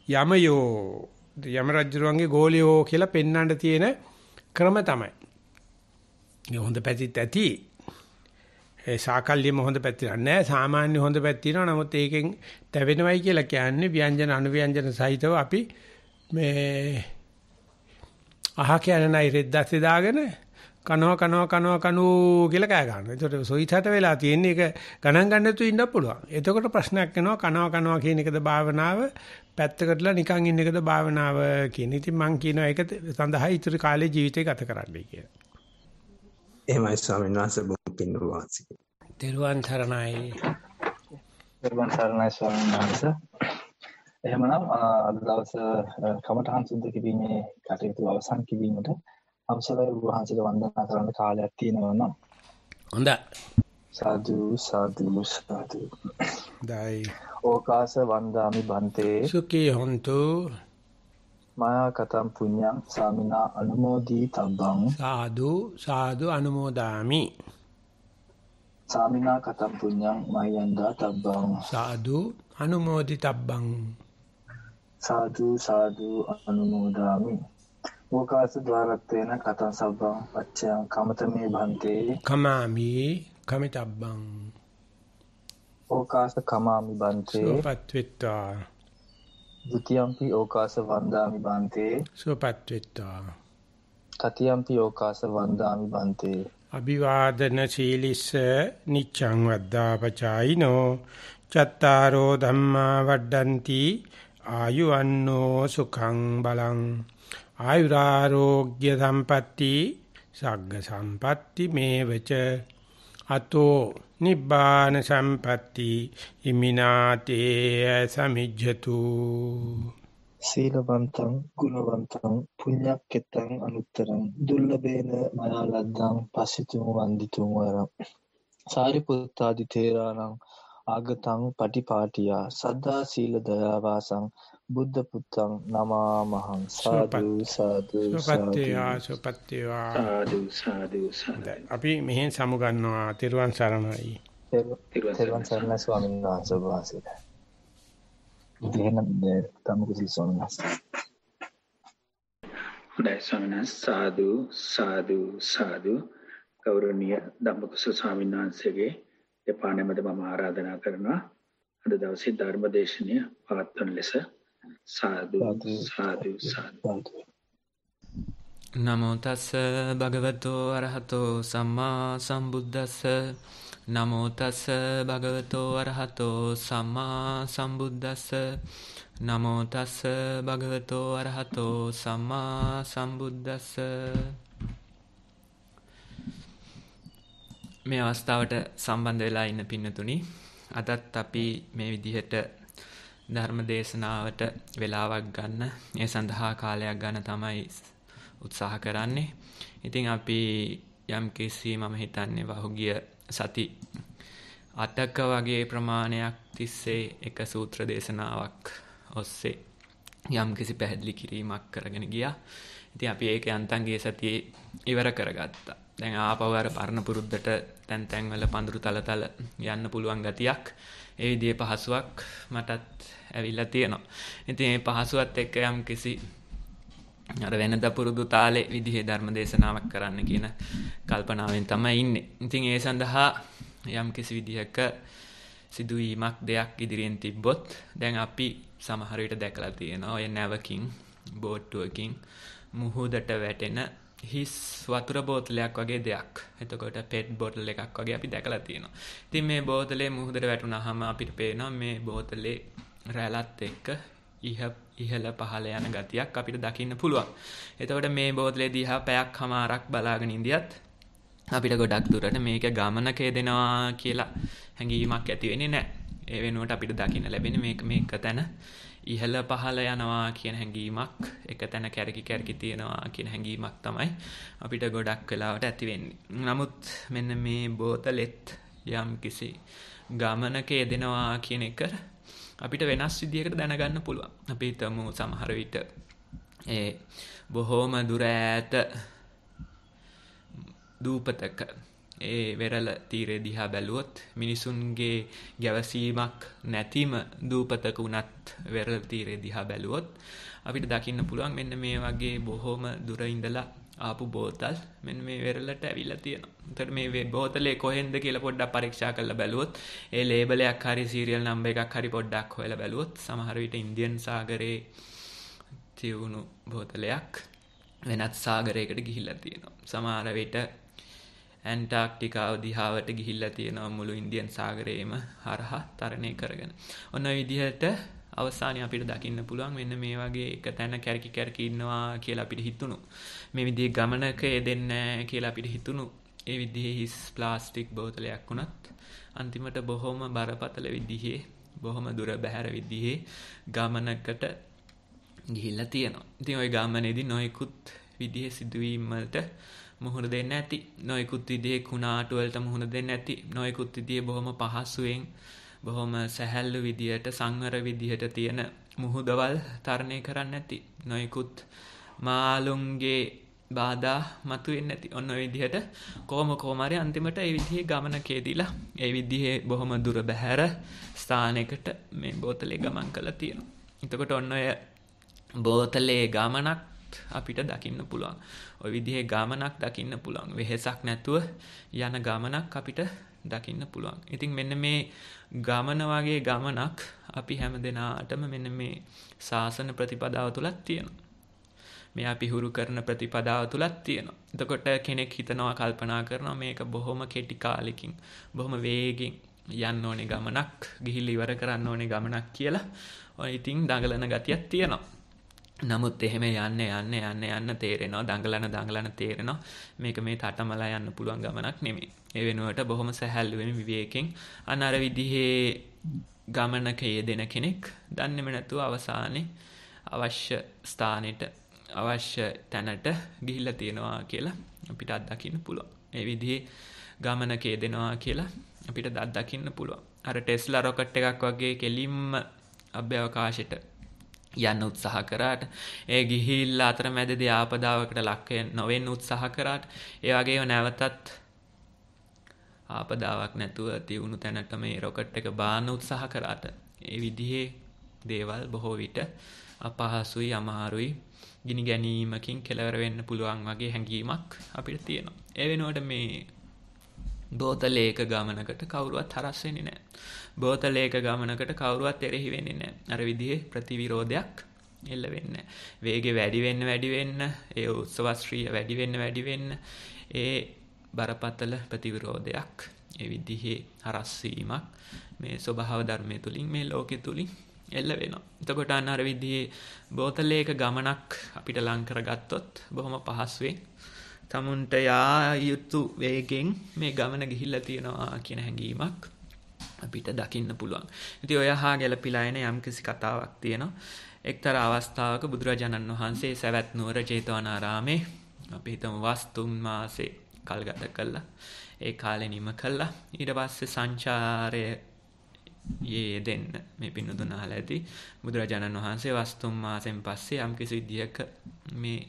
යමයෝ යම රජුරුවන්ගේ ගෝලියෝ කියලා පෙන්වන්න තියෙන ක්‍රම තමයි. මේ හොඳ පැතිත් ඇති. ඒ සාකල්යෙම හොඳ පැති නැහැ. සාමාන්‍ය හොඳ පැති තියෙනවා. නමුත් ඒකෙන් තැවෙනවයි කියලා කියන්නේ ව්‍යංජන අනුව්‍යංජන සහිතව අපි මේ අහ කියනයි රෙද්දස්සේ දාගෙන කනවා කියලා කෑ ගන්නවා. ඒකට සොයිතට වෙලා තියෙන එක ගණන් ගන්න තු ඉන්න පුළුවන්. එතකොට ප්‍රශ්නයක් එනවා කනවා කියන එකද භාවනාව පැත්තකටලා නිකන් ඉන්න එකද භාවනාව කියන. ඉතින් මම කියනවා ඒක සඳහා ඉතුරු කාලේ ජීවිතේ ගත කරන්නයි කියලා. එහෙමයි ස්වාමීන් වහන්සේ බොම්පින් වාසික. තෙරුවන් සරණයි. තෙරුවන් සරණයි ස්වාමීන් වහන්සේ. එහෙමනම් අද දවස කමඨහන් සුද්ධ කිරීමේ කටයුතු අවසන් කිරීමට අවසරයි වහන්සේට වන්දනා කරන්න කාලයක් තියෙනවා නම් හොඳයි. සාදු. දයි. ඕකාස වන්දාමි බන්තේ සුඛී හොන්තු මායා කතම් පුඤ්ඤං සාමිනා අනුමෝදී තබ්බං සාදු අනුමෝදාමි. සාමිනා කතම් පුඤ්ඤං මහියන්දා තබ්බං සාදු අනුමෝදි තබ්බං. සාදු අනුමෝදාමි. ඕකාස ద్వාරත්තේන කතං සබ්බං පච්චයං කමතමේ භන්තේ කමාමි කමිතබ්බං. ඕකාස කමාමි බන්තේ සෝපත්විත්වා ဒုတိယ ම්පි ඕකාස වන්දාමි බන්තේ සෝපත්විත්වා තතියම්පි ඕකාස වන්දාමි බන්තේ අභිවාදන සීලිස්ස නිච්ඡං වද්දාපචායිනෝ චත්තාරෝ ධම්මා වඩ්ඩಂತಿ ආයුවන්නෝ සුඛං බලං ආයුරාෝග්‍ය සම්පatti සග්ග සම්පatti මේවච අතෝ නිබ්බාන සම්පatti ඉමිනාතේ සමිජ්ජතු. සීලවන්තං ගුණවන්තං පුඤ්ඤක්කෙතං අනුත්තරං දුර්ලභේන මනාලද්දං පස්සිතුම් වන්දිතුම් වරං සාරිපුත්තාදි තේරාණං ආගතං පටිපාටියා සද්ධා සීල දයා වාසං බුද්ධ පුත්තං නමාමහං. සාදු. අපි මෙහෙන් සමු ගන්නවා. තෙරුවන් සරණයි. තෙරුවන් සරණයි ස්වාමීන් වහන්සේ. දෙහෙන තමකුසි ස්වාමීන් වහන්සේ. හොඳයි ස්වාමීන් වහන්සේ. සාදු. ගෞරවනීය ධම්මකුසල ස්වාමීන් වහන්සේගේ දෙපා නැමෙත මම ආරාධනා කරනවා. අද දවසේ ධර්ම දේශනය පවත්වන ලෙස සාදු. නමෝ තස්ස භගවතෝ අරහතෝ සම්මා සම්බුද්දස්ස. නමෝ තස්ස භගවතෝ අරහතෝ සම්මා සම්බුද්දස්ස. නමෝ තස්ස භගවතෝ අරහතෝ සම්මා සම්බුද්දස්ස. මේ අවස්ථාවට සම්බන්ධ වෙලා ඉන්න පින්නතුනි, අදත් අපි මේ විදිහට ධර්ම දේශනාවට වෙලාවක් ගන්න, ඒ සඳහා කාලයක් ගන්න තමයි උත්සාහ කරන්නේ. ඉතින් අපි යම්කිසි මම හිතන්නේ වහුගිය සති 8ක වගේ ප්‍රමාණයක් තිස්සේ එක සූත්‍ර දේශනාවක් ඔස්සේ යම්කිසි පැහැදිලි කිරීමක් කරගෙන ගියා. ඉතින් අපි ඒක යන්තම් ගිය සතියේ ඉවර කරගත්තා. දැන් ආපහු අර පරණ පුරුද්දට තැන් වල පඳුරු තලතල යන්න පුළුවන් ගතියක්, ඒ විදිහේ පහසුවක් මටත් ඇවිල්ලා තියෙනවා. ඉතින් මේ පහසුවත් එක්ක යම්කිසි අර වෙනද පුරුදු තාලේ විදිහේ ධර්ම දේශනාවක් කරන්න කියන කල්පනාවෙන් තමයි ඉන්නේ. ඉතින් ඒ සඳහා යම් කිසි විදිහක සිදුවීමක් දෙයක් ඉදිරියෙන් තිබ්බොත් දැන් අපි සමහර විට දැකලා තියෙනවා ඔය නැවකින් බෝට්ටුවකින් මුහුදට වැටෙන හිස් වතුර බෝතලයක් වගේ දෙයක්. එතකොට පෙට් බෝතල් එකක් වගේ අපි දැකලා තියෙනවා. ඉතින් මේ බෝතලේ මුහුදට වැටුනහම අපිට පේනවා මේ බෝතලේ රැළත් එක්ක ඉහළ පහළ යන ගතියක් අපිට දකින්න පුළුවන්. එතකොට මේ බෝතලේ දිහා පැයක් හමාරක් බලාගෙන ඉඳියත් අපිට ගොඩක් දුරට මේක ගමනක යෙදෙනවා කියලා හැඟීමක් ඇති වෙන්නේ නැහැ. ඒ වෙනුවට අපිට දකින්න ලැබෙන්නේ මේක තැන ඉහළ පහළ යනවා කියන හැඟීමක්, එක තැන කැරකි තියෙනවා කියන හැඟීමක් තමයි අපිට ගොඩක් වෙලාවට ඇති වෙන්නේ. නමුත් මෙන්න මේ බෝතලෙත් යම් කිසි ගමනක යෙදෙනවා කියන එක අපිට වෙනස් විදිහකට දැනගන්න පුළුවන්. අපි හිතමු සමහර විට බොහෝම දුර ඈත දූපතක වෙරළ තීරය දිහා බැලුවොත් මිනිසුන්ගේ ගැවසීමක් නැතිම දූපතක උනත් වෙරළ තීරය දිහා බැලුවොත් අපිට දකින්න පුළුවන් මෙන්න මේ වගේ බොහෝම දුර ඉඳලා ආපු බෝතල් මෙන්න මේ වෙරළට ඇවිල්ලා තියෙනවා. එතකොට මේ බෝතලේ කොහෙන්ද කියලා පොඩ්ඩක් පරීක්ෂා කරලා බැලුවොත් ඒ ලේබල් එකක් හරි සීරියල් නම්බර් එකක් හරි පොඩ්ඩක් හොයලා බැලුවොත් සමහර විට ඉන්දියන් සාගරේ තියුණු බෝතලයක් වෙනත් සාගරයකට ගිහිල්ලා තියෙනවා. සමහර විට ඇන්ටාර්ක්ටිකාව දිහාවට ගිහිල්ලා තියෙනවා මුළු ඉන්දියන් සාගරේම හරහා තරණය කරගෙන. ඔන්න ඔය විදිහට අවසානයේ අපිට දකින්න පුළුවන් මෙන්න මේ වගේ එක තැන කැරකි ඉන්නවා කියලා අපිට හිතුණු. මේ විදිහේ ගමනක යෙදෙන්නේ කියලා අපිට හිතුණු. ඒ විදිහේ හිස් ප්ලාස්ටික් බෝතලයක් වුණත් අන්තිමට බොහොම බරපතල විදිහේ බොහොම දුර බැහැර විදිහේ ගමනකට ගිහිල්ලා තියෙනවා. ඉතින් ওই ගමනේදී නොයෙකුත් විදිහේ සිදුවීම් වලට මුහුණ දෙන්න ඇති. නොයෙකුත් විදිහේ කුණාටු වලට මුහුණ දෙන්න ඇති. නොයෙකුත් විදිහේ බොහොම පහසුවෙන් බොහොම සැහැල්ලු විදිහට සංවර විදිහට තියෙන මුහුදවල් තරණය කරන්න ඇති. නොයෙකුත් මාළුන්ගේ බාධා මතුවෙන්නේ නැති. ඔන්න ඔය විදිහට කොහොම හරි අන්තිමට ඒ විදිහේ ගමනකේදීලා ඒ විදිහේ බොහොම දුර බැහැර ස්ථානයකට මේ බෝතලේ ගමන් කළා තියෙනවා. එතකොට ඔන්න ඔය බෝතලේ ගමනක් අපිට දකින්න පුළුවන්. ওই විදිහේ ගමනක් දකින්න පුළුවන්. වෙහෙසක් නැතුව යන ගමනක් අපිට දකින්න පුළුවන්. ඉතින් මෙන්න මේ ගමන වගේ ගමනක් අපි හැමදෙනාටම මෙන්න මේ සාසන ප්‍රතිපදාව තුලක් තියෙනවා. මේ අපි හුරු කරන ප්‍රතිපදාව තුලක් තියෙනවා. එතකොට කෙනෙක් හිතනවා කල්පනා කරනවා මේක බොහොම කෙටි කාලෙකින් බොහොම වේගෙන් යන්න ඕනේ ගමනක්, ගිහිලි ඉවර කරන්න ඕනේ ගමනක් කියලා. ඔය ඉතින් දඟලන ගතියක් තියෙනවා. නමුත් එහෙම යන්න තේරෙනවා දඟලන තේරෙනවා මේක මේ තටමලා යන්න පුළුවන් ගමනක් නෙමෙයි. ඒ වෙනුවට බොහොම සැහැල්ලුවෙන් විවේකයෙන් අර විදිහේ ගමනක යෙදෙන කෙනෙක් දන්නේම නැතුව අවසානයේ අවශ්‍ය ස්ථානෙට අවශ්‍ය තැනට ගිහිල්ලා තියෙනවා කියලා අපිට අත්දකින්න පුළුවන්. ඒ විදිහේ ගමනක යෙදෙනවා කියලා අපිට අත්දකින්න පුළුවන්. අර ටෙස්ලා රොකට් එකක් වගේ කෙලින්ම අභ්‍යවකාශයට යන්න උත්සාහ කරාට ඒ ගිහිල්ලා අතරමැදදී ආපදාවකට ලක් නොවෙන්න උත්සාහ කරාට ඒ වගේම නැවතත් ආපදාවක් නැතුව තියුණු තැනට මේ රොකට් එක බාන්න උත්සාහ කරාට ඒ විදිහේ දේවල් බොහෝ විට අපහසුයි අමාරුයි ගිනි ගැනීමකින් කෙලවර වෙන්න පුළුවන් වගේ හැඟීමක් අපිට තියෙනවා. ඒ වෙනුවට මේ බෝතලයක ගමනකට කවුරුවත් හරස් වෙන්නේ නැහැ. බෝතලයක ගමනකට කවුරුවත් එරෙහි වෙන්නේ නැහැ. අර විදිහේ ප්‍රතිවිරෝධයක් එල්ල වෙන්නේ නැහැ. වේගය වැඩි වෙන්න ඒ උත්සවශ්‍රීය වැඩි වෙන්න ඒ බරපතල ප්‍රතිවිරෝධයක් ඒ විදිහේ හරස් වීමක් මේ ස්වභාව ධර්මයේ තුලින් මේ ලෝකෙ තුලින් එල්ල වෙනවා. එතකොට අර විදිහේ බෝතලයක ගමනක් අපිට ලං කරගත්තොත් බොහොම පහසුවෙන් තමුන්ට යා යුතු වේගෙන් මේ ගමන ගිහිල්ලා තියෙනවා කියන හැඟීමක් අපිට දකින්න පුළුවන්. ඉතින් ඔය හා ගැලපිලා එන යම්කිසි කතාවක් තියෙනවා. එක්තරා අවස්ථාවක බුදුරජාණන් වහන්සේ සවැත් නුවර ජේතවනාරාමේ අපි හිතමු වස්තුන් මාසේ කල් ගත කළා. ඒ කාලේ නිම කළා. ඊට පස්සේ සංචාරය යෙදෙන්න මේ පින්නතුන් අහලා ඇති. බුදුරජාණන් වහන්සේ වස්තුන් මාසෙන් පස්සේ යම්කිසි විදියක මේ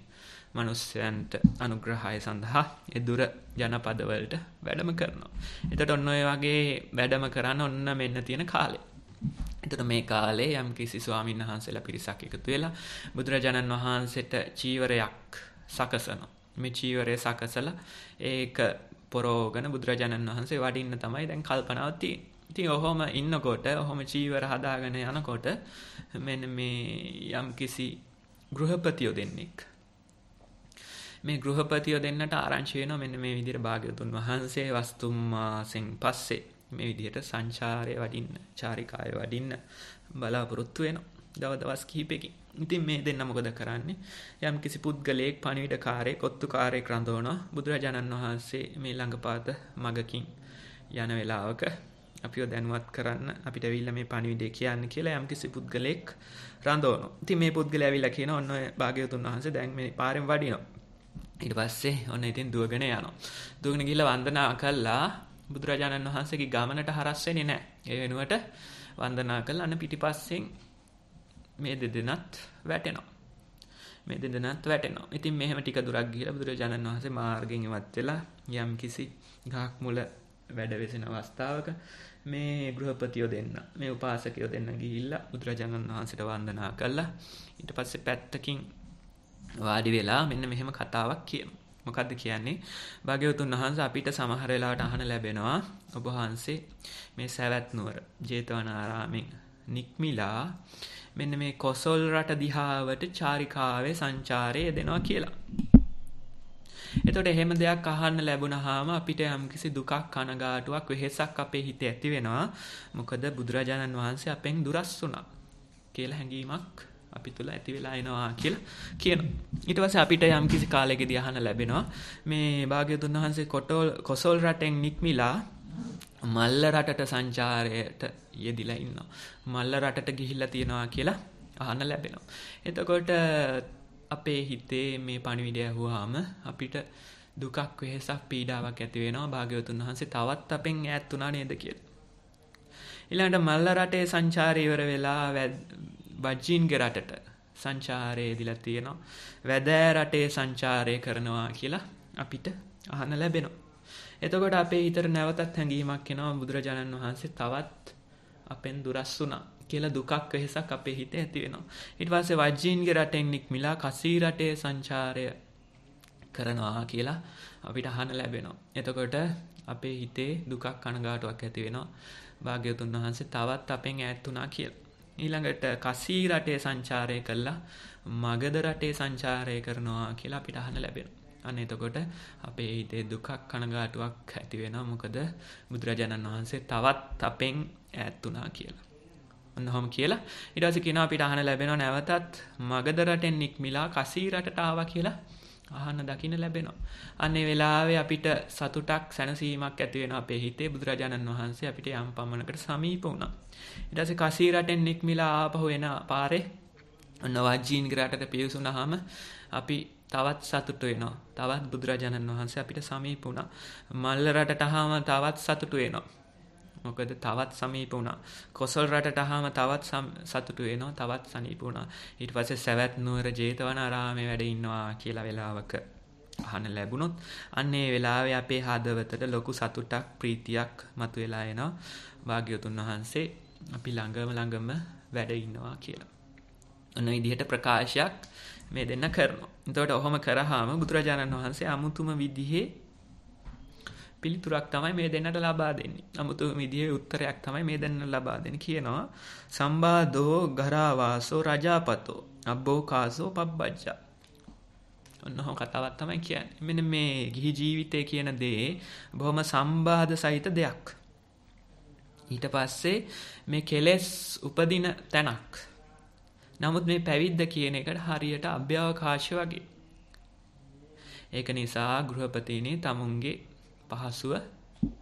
මනුස්සයන්ට අනුග්‍රහය සඳහා ඒ දුර ජනපදවලට වැඩම කරනවා. එතකොට ඔන්න ඔය වගේ වැඩම කරන්න ඔන්න මෙන්න තියෙන කාලේ. එතකොට මේ කාලේ යම් කිසි ස්වාමීන් වහන්සේලා පිරිසක් එකතු වෙලා බුදුරජාණන් වහන්සේට චීවරයක් සකසනවා. මේ චීවරය සකසලා ඒක පොරෝගන බුදුරජාණන් වහන්සේ වඩින්න තමයි දැන් කල්පනාව තියෙන්නේ. ඉතින් ඔහොම ඉන්නකොට ඔහොම චීවර හදාගෙන යනකොට මෙන්න මේ යම් කිසි ගෘහපතියෝ දෙන්නෙක් මේ ගෘහපතියෝ දෙන්නට ආරංචි වෙනවා මෙන්න මේ විදිහට භාග්‍යවතුන් වහන්සේ වස්තුම් මාසෙන් පස්සේ මේ විදිහට සංචාරය වඩින්න චාරිකාය වඩින්න බලාපොරොත්තු වෙනවා දවස් කිහිපෙකින්. ඉතින් මේ දෙන්න මොකද කරන්නේ? යම් කිසි පුද්ගලයෙක් පණිවිඩකාරයෙක් ඔත්තුකාරයෙක් රඳවනවා බුදුරජාණන් වහන්සේ මේ ළඟපාත මගකින් යන වෙලාවක අපිව දැනුවත් කරන්න අපිට ඇවිල්ලා මේ පණිවිඩය කියන්න කියලා යම් කිසි පුද්ගලයෙක් රඳවනවා. ඉතින් මේ පුද්ගලයා ඇවිල්ලා කියනවා ඔන්න ඔය භාග්‍යවතුන් වහන්සේ දැන් මේ පාරෙන් වඩිනවා. ඊට පස්සේ ඔන්න ඉතින් දුවගෙන යනවා. දුවගෙන ගිහිල්ලා වන්දනා කළා බුදුරජාණන් වහන්සේගේ ගමනට හරස් වෙන්නේ නැහැ. ඒ වෙනුවට වන්දනා කළා අන්න පිටිපස්සෙන් මේ දෙදෙනත් වැටෙනවා. ඉතින් මෙහෙම ටික දුරක් ගිහිල්ලා බුදුරජාණන් වහන්සේ මාර්ගෙන් ඉවත් වෙලා යම් කිසි ගහක් මුල වැඩ වෙසෙන අවස්ථාවක මේ ගෘහපතියෝ දෙන්න මේ උපාසකයෝ දෙන්න ගිහිල්ලා බුදුරජාණන් වහන්සේට වන්දනා කළා. ඊට පස්සේ පැත්තකින් වාඩි වෙලා මෙන්න මෙහෙම කතාවක් කියනවා. මොකද්ද කියන්නේ? භාග්‍යවතුන් වහන්සේ අපිට සමහර වෙලාවට අහන ලැබෙනවා ඔබ වහන්සේ මේ සවැත් නුවර ජේතවනාරාමෙන් නික්මිලා මෙන්න මේ කොසල් රට දිහාවට චාරිකාවේ සංචාරය දෙනවා කියලා. එතකොට එහෙම දෙයක් අහන්න ලැබුණාම අපිට යම්කිසි දුකක් කනගාටුවක් වෙහෙසක් අපේ හිතේ ඇති වෙනවා. මොකද බුදුරජාණන් වහන්සේ අපෙන් දුරස් වුණා කියලා හැඟීමක් අපි තුල ඇති වෙලා එනවා කියලා කියනවා. ඊට පස්සේ අපිට යම්කිසි කාලයකදී අහන්න ලැබෙනවා මේ භාග්‍යවතුන් වහන්සේ කොසල් රටෙන් නික්මිලා මල්ල රටට සංචාරයට යෙදිලා ඉන්නවා. මල්ල රටට ගිහිල්ලා තියෙනවා කියලා අහන්න ලැබෙනවා. එතකොට අපේ හිතේ මේ පණිවිඩය ඇහුවාම අපිට දුකක් වෙහසක් පීඩාවක් ඇති වෙනවා. භාග්‍යවතුන් වහන්සේ තවත් අපෙන් ඈත් වුණා නේද කියලා. ඊළඟට මල්ල රටේ සංචාරය ඉවර වෙලා වජ්ජීන්ගේ රටට සංචාරය දීලා තියෙනවා. වැදෑ රටේ සංචාරය කරනවා කියලා අපිට අහන්න ලැබෙනවා. එතකොට අපේ හිතට නැවතත් හැඟීමක් එනවා බුදුරජාණන් වහන්සේ තවත් අපෙන් දුරස් වුණා කියලා දුකක් වෙහසක් අපේ හිතේ ඇති වෙනවා. ඊට පස්සේ වජ්ජීන්ගේ රටෙන් නික්මිලා කසී රටේ සංචාරය කරනවා කියලා අපිට අහන්න ලැබෙනවා. එතකොට අපේ හිතේ දුකක් කනගාටුවක් ඇති වෙනවා. භාග්‍යවතුන් වහන්සේ තවත් අපෙන් ඈත් වුණා කියලා. ඊළඟට කසී රටේ සංචාරය කළා මගධ රටේ සංචාරය කරනවා කියලා අපිට අහන්න ලැබෙනවා. අන්න එතකොට අපේ හිතේ දුකක් කනගාටුවක් ඇති වෙනවා. මොකද බුදුරජාණන් වහන්සේ තවත් අපෙන් ඈත් වුණා කියලා. ඔන්නෝම කියලා ඊට පස්සේ කියනවා අපිට අහන්න ලැබෙනවා නැවතත් මගධ රටෙන් නික්මිලා කසී රටට ආවා කියලා අහන්න දකින්න ලැබෙනවා. අන්නේ වෙලාවේ අපිට සතුටක් සැනසීමක් ඇති වෙනවා අපේ හිතේ. බුදුරජාණන් වහන්සේ අපිට යම් පමණකට සමීප වුණා. ඊට පස්සේ කසී රටෙන් නික්මිලා ආපහු එන පාරේ ඔන්න වජ්ජීන්ගේ රටට පිවිසුනහම අපි තවත් සතුටු වෙනවා. තවත් බුදුරජාණන් වහන්සේ අපිට සමීප වුණා. මල්ල රටට ආවම තවත් සතුටු වෙනවා. මොකද තවත් සමීප වුණා. කොසල් රටට ආවම තවත් සතුටු වෙනවා. තවත් සමීප වුණා. ඊට පස්සේ සවැත් නුවර ජේතවනාරාමේ වැඩ ඉන්නවා කියලා වෙලාවක අහන්න ලැබුණොත් අන්නේ වෙලාවේ අපේ හදවතට ලොකු සතුටක් ප්‍රීතියක් මතුවලා එනවා. භාග්‍යවතුන් වහන්සේ අපි ළඟම වැඩ ඉන්නවා කියලා. ඔන්න විදිහට ප්‍රකාශයක් මේ දෙන්න කරනවා. එතකොට ඔහොම කරාම බුදුරජාණන් වහන්සේ අමුතුම විදිහේ පිළිතුරක් තමයි මේ දෙන්නට ලබා දෙන්නේ. අමුතුම විදිහේ උත්තරයක් තමයි මේ දෙන්නට ලබා දෙන්නේ. කියනවා සම්බාධෝ ගරාවාසෝ රජාපතෝ අබ්බෝ කාසෝ පබ්බජ්ජා. ඔන්නෝම කතාවක් තමයි කියන්නේ. මෙන්න මේ ගිහි ජීවිතය කියන දේ බොහොම සම්බාධ සහිත දෙයක්. ඊට පස්සේ මේ කෙලෙස් උපදින තැනක්. නමුත් මේ පැවිද්ද කියන එකට හරියට අභ්‍යවකාශය වගේ. ඒක නිසා ගෘහපතිනේ තමුන්ගේ පහසුව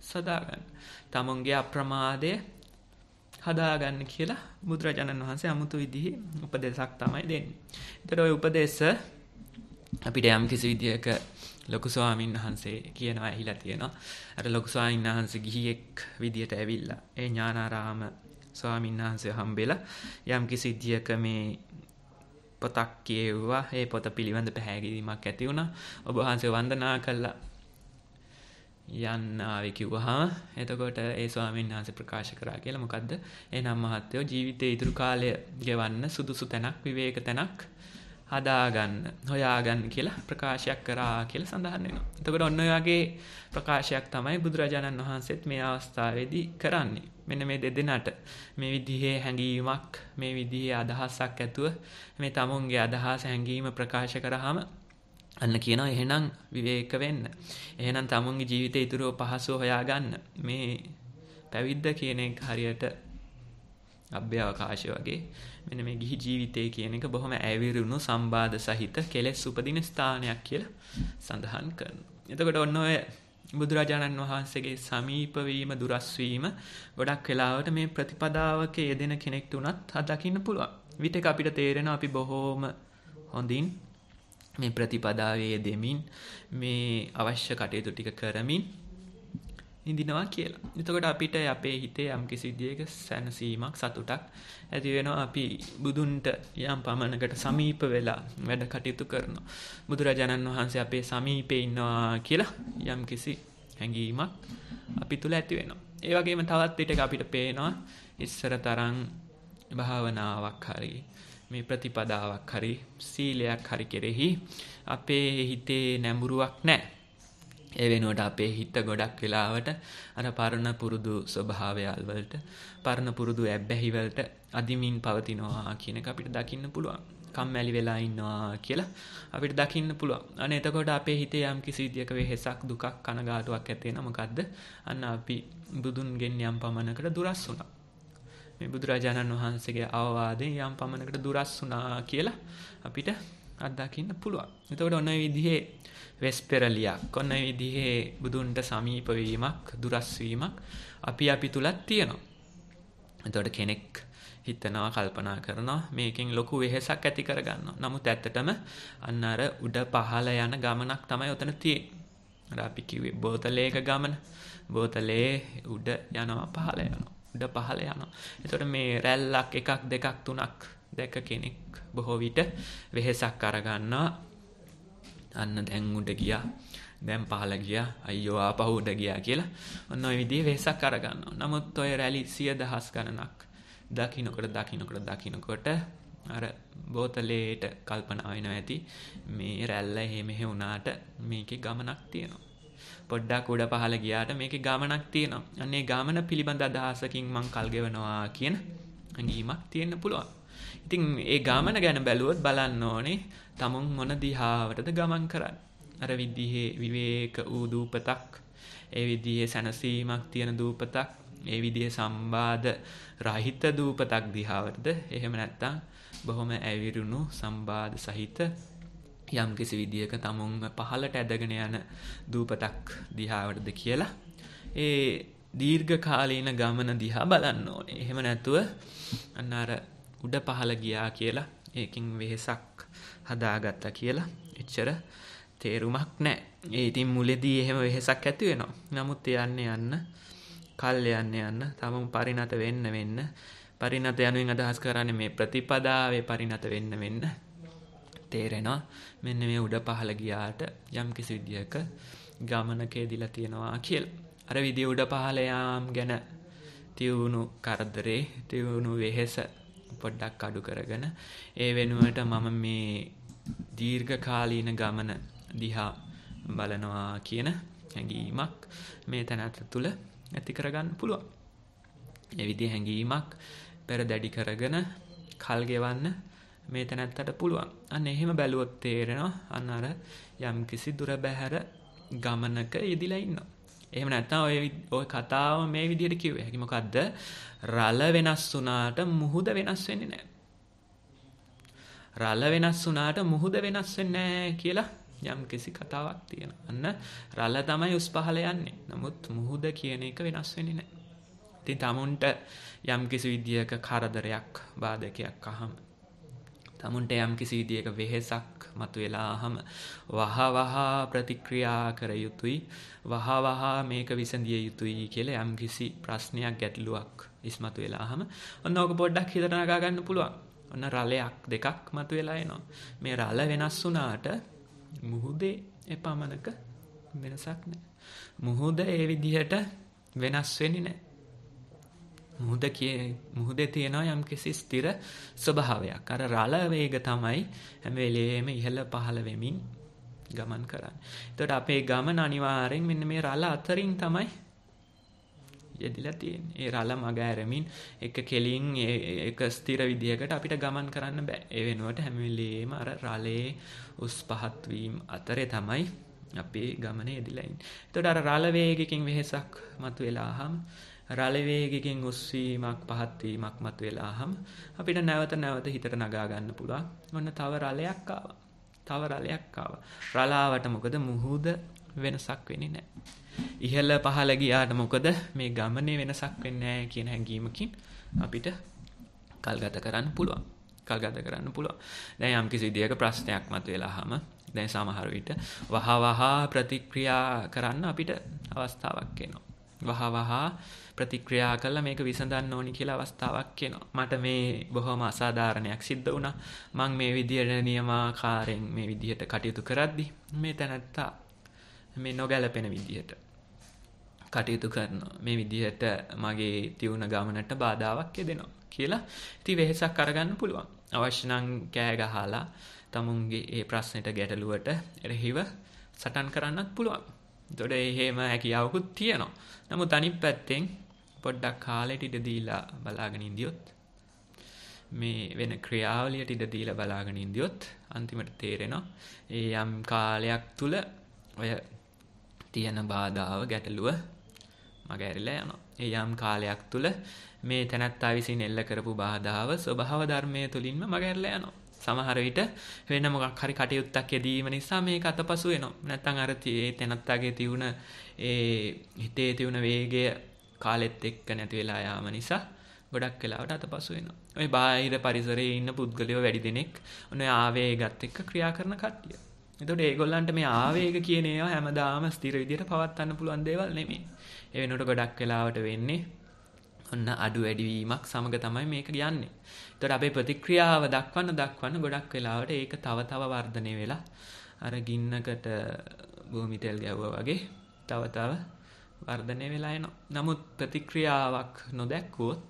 සදාගන්න. තමුන්ගේ අප්‍රමාදය හදාගන්න කියලා බුදුරජාණන් වහන්සේ අමුතු විදිහේ උපදේශක් තමයි දෙන්නේ. ඒතර ওই උපදේශ අපිට යම් කිසි විදියක ලොකු ස්වාමීන් වහන්සේ කියනවා ඇහිලා තියෙනවා. අර ලොකු ස්වාමීන් වහන්සේ ගිහියෙක් විදියට ඇවිල්ලා ඒ ඥානාරාම ස්වාමීන් වහන්සේ හම්බෙලා යම් කිසි විදියක මේ පොතක් කියවුවා. ඒ පොත පිළිබඳ පැහැදිලිමක් ඇති වුණා. ඔබ වහන්සේ වන්දනා කළා. යන්න ආවේ කිව්වහම එතකොට ඒ ස්වාමීන් වහන්සේ ප්‍රකාශ කරා කියලා මොකද්ද? එහෙනම් මහත්තයෝ ජීවිතේ ඉතුරු කාලය ගෙවන්න සුදුසු තැනක් විවේක තැනක් හදාගන්න හොයාගන්න කියලා ප්‍රකාශයක් කරා කියලා සඳහන් වෙනවා. එතකොට ඔන්න ඔය වගේ ප්‍රකාශයක් තමයි බුදුරජාණන් වහන්සේත් මේ අවස්ථාවේදී කරන්නේ. මෙන්න මේ දෙදෙනාට මේ විදිහේ හැඟීමක් මේ විදිහේ අදහසක් ඇතුව මේ තමුන්ගේ අදහස හැඟීම ප්‍රකාශ කරාම අන්න කියනවා එහෙනම් විවේක වෙන්න. එහෙනම් තමුන්ගේ ජීවිතේ ඉතුරු පහසුව හොයාගන්න. මේ පැවිද්ද කියන එක හරියට අභ්‍යවකාශය වගේ මෙන්න මේ ගිහි ජීවිතය කියන එක බොහොම ඇවිරුණු සම්බාධ සහිත කෙලෙස් උපදින ස්ථානයක් කියලා සඳහන් කරනවා. එතකොට ඔන්න ඔය බුදුරජාණන් වහන්සේගේ සමීප වීම දුරස් වීම ගොඩක් වෙලාවට මේ ප්‍රතිපදාවක යෙදෙන කෙනෙක්ට උනත් අත්දකින්න පුළුවන්. විතක අපිට තේරෙනවා අපි බොහොම හොඳින් මේ ප්‍රතිපදාවේ යෙදෙමින් මේ අවශ්‍ය කටයුතු ටික කරමින් ඉඳිනවා කියලා. එතකොට අපිට අපේ හිතේ යම් කිසි විදියක සැනසීමක් සතුටක් ඇති වෙනවා. අපි බුදුන්ට යම් පමණකට සමීප වෙලා වැඩ කටයුතු කරනවා. බුදුරජාණන් වහන්සේ අපේ සමීපේ ඉන්නවා කියලා යම් කිසි හැඟීමක් අපි තුල ඇති වෙනවා. ඒ වගේම තවත් පිටක අපිට පේනවා ඉස්සර තරම් භාවනාවක් හරි මේ ප්‍රතිපදාවක් හරි සීලයක් හරි කෙරෙහි අපේ හිතේ නැඹුරුවක් නැහැ. ඒ වෙනුවට අපේ හිත ගොඩක් වෙලාවට අර පරණ පුරුදු ස්වභාවයල් වලට පරණ පුරුදු ඇබ්බැහි වලට අදිමින් පවතිනවා කියන එක අපිට දකින්න පුළුවන්. කම්මැලි වෙලා ඉන්නවා කියලා අපිට දකින්න පුළුවන්. අනේ එතකොට අපේ හිතේ යම් කිසි විදියක වෙහෙසක් දුකක් කනගාටුවක් ඇති වෙනවා. මොකද්ද? අන්න අපි බුදුන්ගෙන් යම් පමණකට දුරස් වුණා. මේ බුදුරජාණන් වහන්සේගේ අවවාදයෙන් යම් පමණකට දුරස් වුණා කියලා අපිට අත්දකින්න පුළුවන්. එතකොට ඔන්න ඔය විදිහේ වෙස්පෙරලියක් ඔන්න ඔය විදිහේ බුදුන්ට සමීප වීමක් දුරස් වීමක් අපි තුලත් තියෙනවා. එතකොට කෙනෙක් හිතනවා කල්පනා කරනවා මේකෙන් ලොකු වෙහෙසක් ඇති කරගන්නවා. නමුත් ඇත්තටම අන්න අර උඩ පහළ යන ගමනක් තමයි උතන තියෙන්නේ. අර අපි කිව්වේ බෝතලයක ගමන. බෝතලේ උඩ යනවා පහළ යනවා. උඩ පහළ යනවා. එතකොට මේ රැල්ලක් එකක් දෙකක් තුනක් දැක කෙනෙක් බොහෝ විට වෙහෙසක් අරගන්නවා. අන්න දැන් උඩ ගියා. දැන් පහළ ගියා. අයියෝ ආපහු උඩ ගියා කියලා. ඔන්න ඔය විදිහේ වෙහෙසක් අරගන්නවා. නමුත් ඔය රැලි 100,000 ගණනක් දකින්නකොට අර බෝතලේට කල්පනා වෙනවා ඇති මේ රැල්ල එහෙම වුණාට මේකේ ගමනක් තියෙනවා. පොඩ්ඩක් උඩ පහළ ගියාට මේකේ ගමනක් තියෙනවා. අන්නේ ගමන පිළිබඳ අදහසකින් මං කල් ගෙවනවා කියන හැඟීමක් තියෙන්න පුළුවන්. ඉතින් ඒ ගමන ගැන බැලුවොත් බලන්න ඕනේ තමුන් මොන දිහාවටද ගමන් කරන්නේ. අර විදිහේ විවේක වූ දූපතක්, ඒ විදිහේ සැනසීමක් තියෙන දූපතක්, ඒ විදිහේ සම්බාධ රහිත දූපතක් දිහාවටද එහෙම නැත්නම් බොහොම ඇවිරුණු සම්බාධ සහිත යම් කිසි විදියක තමුන්ව පහළට ඇදගෙන යන දූපතක් දිහාවටද කියලා ඒ දීර්ඝ කාලීන ගමන දිහා බලන්න ඕනේ. එහෙම නැතුව අන්න අර උඩ පහළ ගියා කියලා ඒකින් වෙහෙසක් හදාගත්තා කියලා එච්චර තේරුමක් නැහැ. ඒ ඉතින් මුලදී එහෙම වෙහෙසක් ඇති වෙනවා. නමුත් යන්න කල් යන්න තමන් පරිණත වෙන්න පරිණත යනුවෙන් අදහස් කරන්නේ මේ ප්‍රතිපදාවේ පරිණත වෙන්න තේරෙනවා. මෙන්න මේ උඩ පහළ ගියාට යම් කිසි විදියක ගමනක එදිලා තියෙනවා කියලා. අර විදිය උඩ පහළ යාම් ගැන තියුණු කරදරේ තියුණු වෙහෙස පොඩ්ඩක් අඩු කරගෙන ඒ වෙනුවට මම මේ දීර්ඝ කාලීන ගමන දිහා බලනවා කියන හැඟීමක් මේ තැනත් තුළ ඇති කරගන්න පුළුවන්. ඒ විදිහේ හැඟීමක් පෙරදැඩි කරගෙන කල් ගෙවන්න මේ තැනත්තට පුළුවන්. අන්න එහෙම බැලුවොත් තේරෙනවා අන්න අර යම් කිසි දුර බැහැර ගමනක යෙදිලා ඉන්නවා. එහෙම නැත්නම් ඔය කතාව මේ විදිහට කිව්වේ. හැකි මොකද්ද? රළ වෙනස් වුණාට මුහුද වෙනස් වෙන්නේ නැහැ. රළ වෙනස් වුණාට මුහුද වෙනස් වෙන්නේ නැහැ කියලා යම් කිසි කතාවක් තියෙනවා. අන්න රළ තමයි උස් පහළ යන්නේ. නමුත් මුහුද කියන එක වෙනස් වෙන්නේ නැහැ. ඉතින් තමුන්ට යම් කිසි විදියක කරදරයක් බාධකයක් අහම තමුන්ට යම් කිසි විදියක වෙහෙසක් මතුවෙලාම වහ ප්‍රතික්‍රියා කර යුතුයි. වහ මේක විසඳිය යුතුයි කියලා යම් කිසි ප්‍රශ්නයක් ගැටලුවක් ඉස්මතු වෙලාම ඔන්න ඕක පොඩ්ඩක් හිතට නගා ගන්න පුළුවන්. ඔන්න රළයක් දෙකක් මතුවෙලා එනවා. මේ රළ වෙනස් වුණාට මුහුදේ එපමණක වෙනසක් නැහැ. මුහුද ඒ විදිහට වෙනස් වෙන්නේ නැහැ. මුහුදේ තියෙනවා යම්කිසි ස්ථිර ස්වභාවයක්. අර රළ වේග තමයි හැම වෙලේම ඉහළ පහළ වෙමින් ගමන් කරන්නේ. එතකොට අපේ ගමන අනිවාර්යෙන් මෙන්න මේ රළ අතරින් තමයි යෙදිලා තියෙන්නේ. ඒ රළ මග ඇරමින් එක කෙලින් එක ස්ථිර විදියකට අපිට ගමන් කරන්න බෑ. ඒ වෙනුවට හැම වෙලේම අර රළේ උස් පහත් වීම අතරේ තමයි අපේ ගමන යෙදිලා ඉන්නේ. එතකොට අර රළ වේගකින් වෙහසක් මතුවෙලාම රළ වේගකින් උස් වීමක් පහත් වීමක් මතුවෙලාම අපිට නැවත හිතට නගා ගන්න පුළුවන්. ඔන්න තව රළයක් ආවා. තව රළයක් ආවා. රළාවට මොකද මුහුද වෙනසක් වෙන්නේ නැහැ. ඉහළ පහළ ගියාට මොකද මේ ගමනේ වෙනසක් වෙන්නේ නැහැ කියන හැඟීමකින් අපිට කල්ගත කරන්න පුළුවන්. දැන් යම් කිසි විදියක ප්‍රශ්නයක් මතුවෙලාම දැන් සමහර විට වහවහ ප්‍රතික්‍රියා කරන්න අපිට අවස්ථාවක් එනවා. වහවහ ප්‍රතික්‍රියා කළා මේක විසඳන්න ඕනි කියලා අවස්ථාවක් එනවා. මට මේ බොහොම අසාධාරණයක් සිද්ධ වුණා. මම මේ විදියට නියමාකාරයෙන් මේ විදියට කටයුතු කරද්දි මේ තැනත්තා මේ නොගැලපෙන විදියට කටයුතු කරනවා. මේ විදිහට මගේ තියුණ ගමනට බාධාවක් යෙදෙනවා කියලා ඉතින් වෙහෙසක් අරගන්න පුළුවන්. අවශ්‍ය නම් කෑ ගහලා තමුන්ගේ ඒ ප්‍රශ්නෙට ගැටලුවට එරෙහිව සටන් කරන්නත් පුළුවන්. එතකොට එහෙම හැකියාවකුත් තියෙනවා. නමුත් අනිත් පැත්තෙන් පොඩ්ඩක් කාලෙට ඉඩ දීලා බලාගෙන ඉඳියොත් මේ වෙන ක්‍රියාවලියට ඉඩ දීලා බලාගෙන ඉඳියොත් අන්තිමට තේරෙනවා ඒ යම් කාලයක් තුල ඔය තියෙන බාධාව ගැටලුව මග ඇරිලා යනවා. ඒ යම් කාලයක් තුල මේ තැනත්තා විසින් එල්ල කරපු බාධාව ස්වභාව ධර්මයේ තුලින්ම මග ඇරිලා යනවා. සමහර විට වෙන මොකක් හරි කටයුත්තක් යෙදීම නිසා මේක අතපසු වෙනවා. නැත්නම් අර ඒ තැනත්තාගේ තියුණ ඒ හිතේ තියුණ වේගය කාලෙත් එක්ක නැති වෙලා යාම නිසා ගොඩක් වෙලාවට අතපසු වෙනවා. ඔය බාහිර පරිසරයේ ඉන්න පුද්ගලයෝ වැඩි දෙනෙක් ඔන්න ආවේගات එක්ක ක්‍රියා කරන කට්ටිය. එතකොට ඒගොල්ලන්ට මේ ආවේග කියන ඒවා හැමදාම ස්ථිර විදියට පවත්වන්න පුළුවන් දේවල් නෙමෙයි. ඒ වෙනකොට ගොඩක් වෙලාවට වෙන්නේ ඔන්න අඩු වැඩි වීමක් සමග තමයි මේක යන්නේ. එතකොට අපේ ප්‍රතික්‍රියාව දක්වන්න ගොඩක් වෙලාවට ඒක තව වර්ධනය වෙලා අර ගින්නකට භූමි තෙල් ගැවුවා වගේ තව වර්ධනය වෙලා එනවා. නමුත් ප්‍රතික්‍රියාවක් නොදැක්කොත්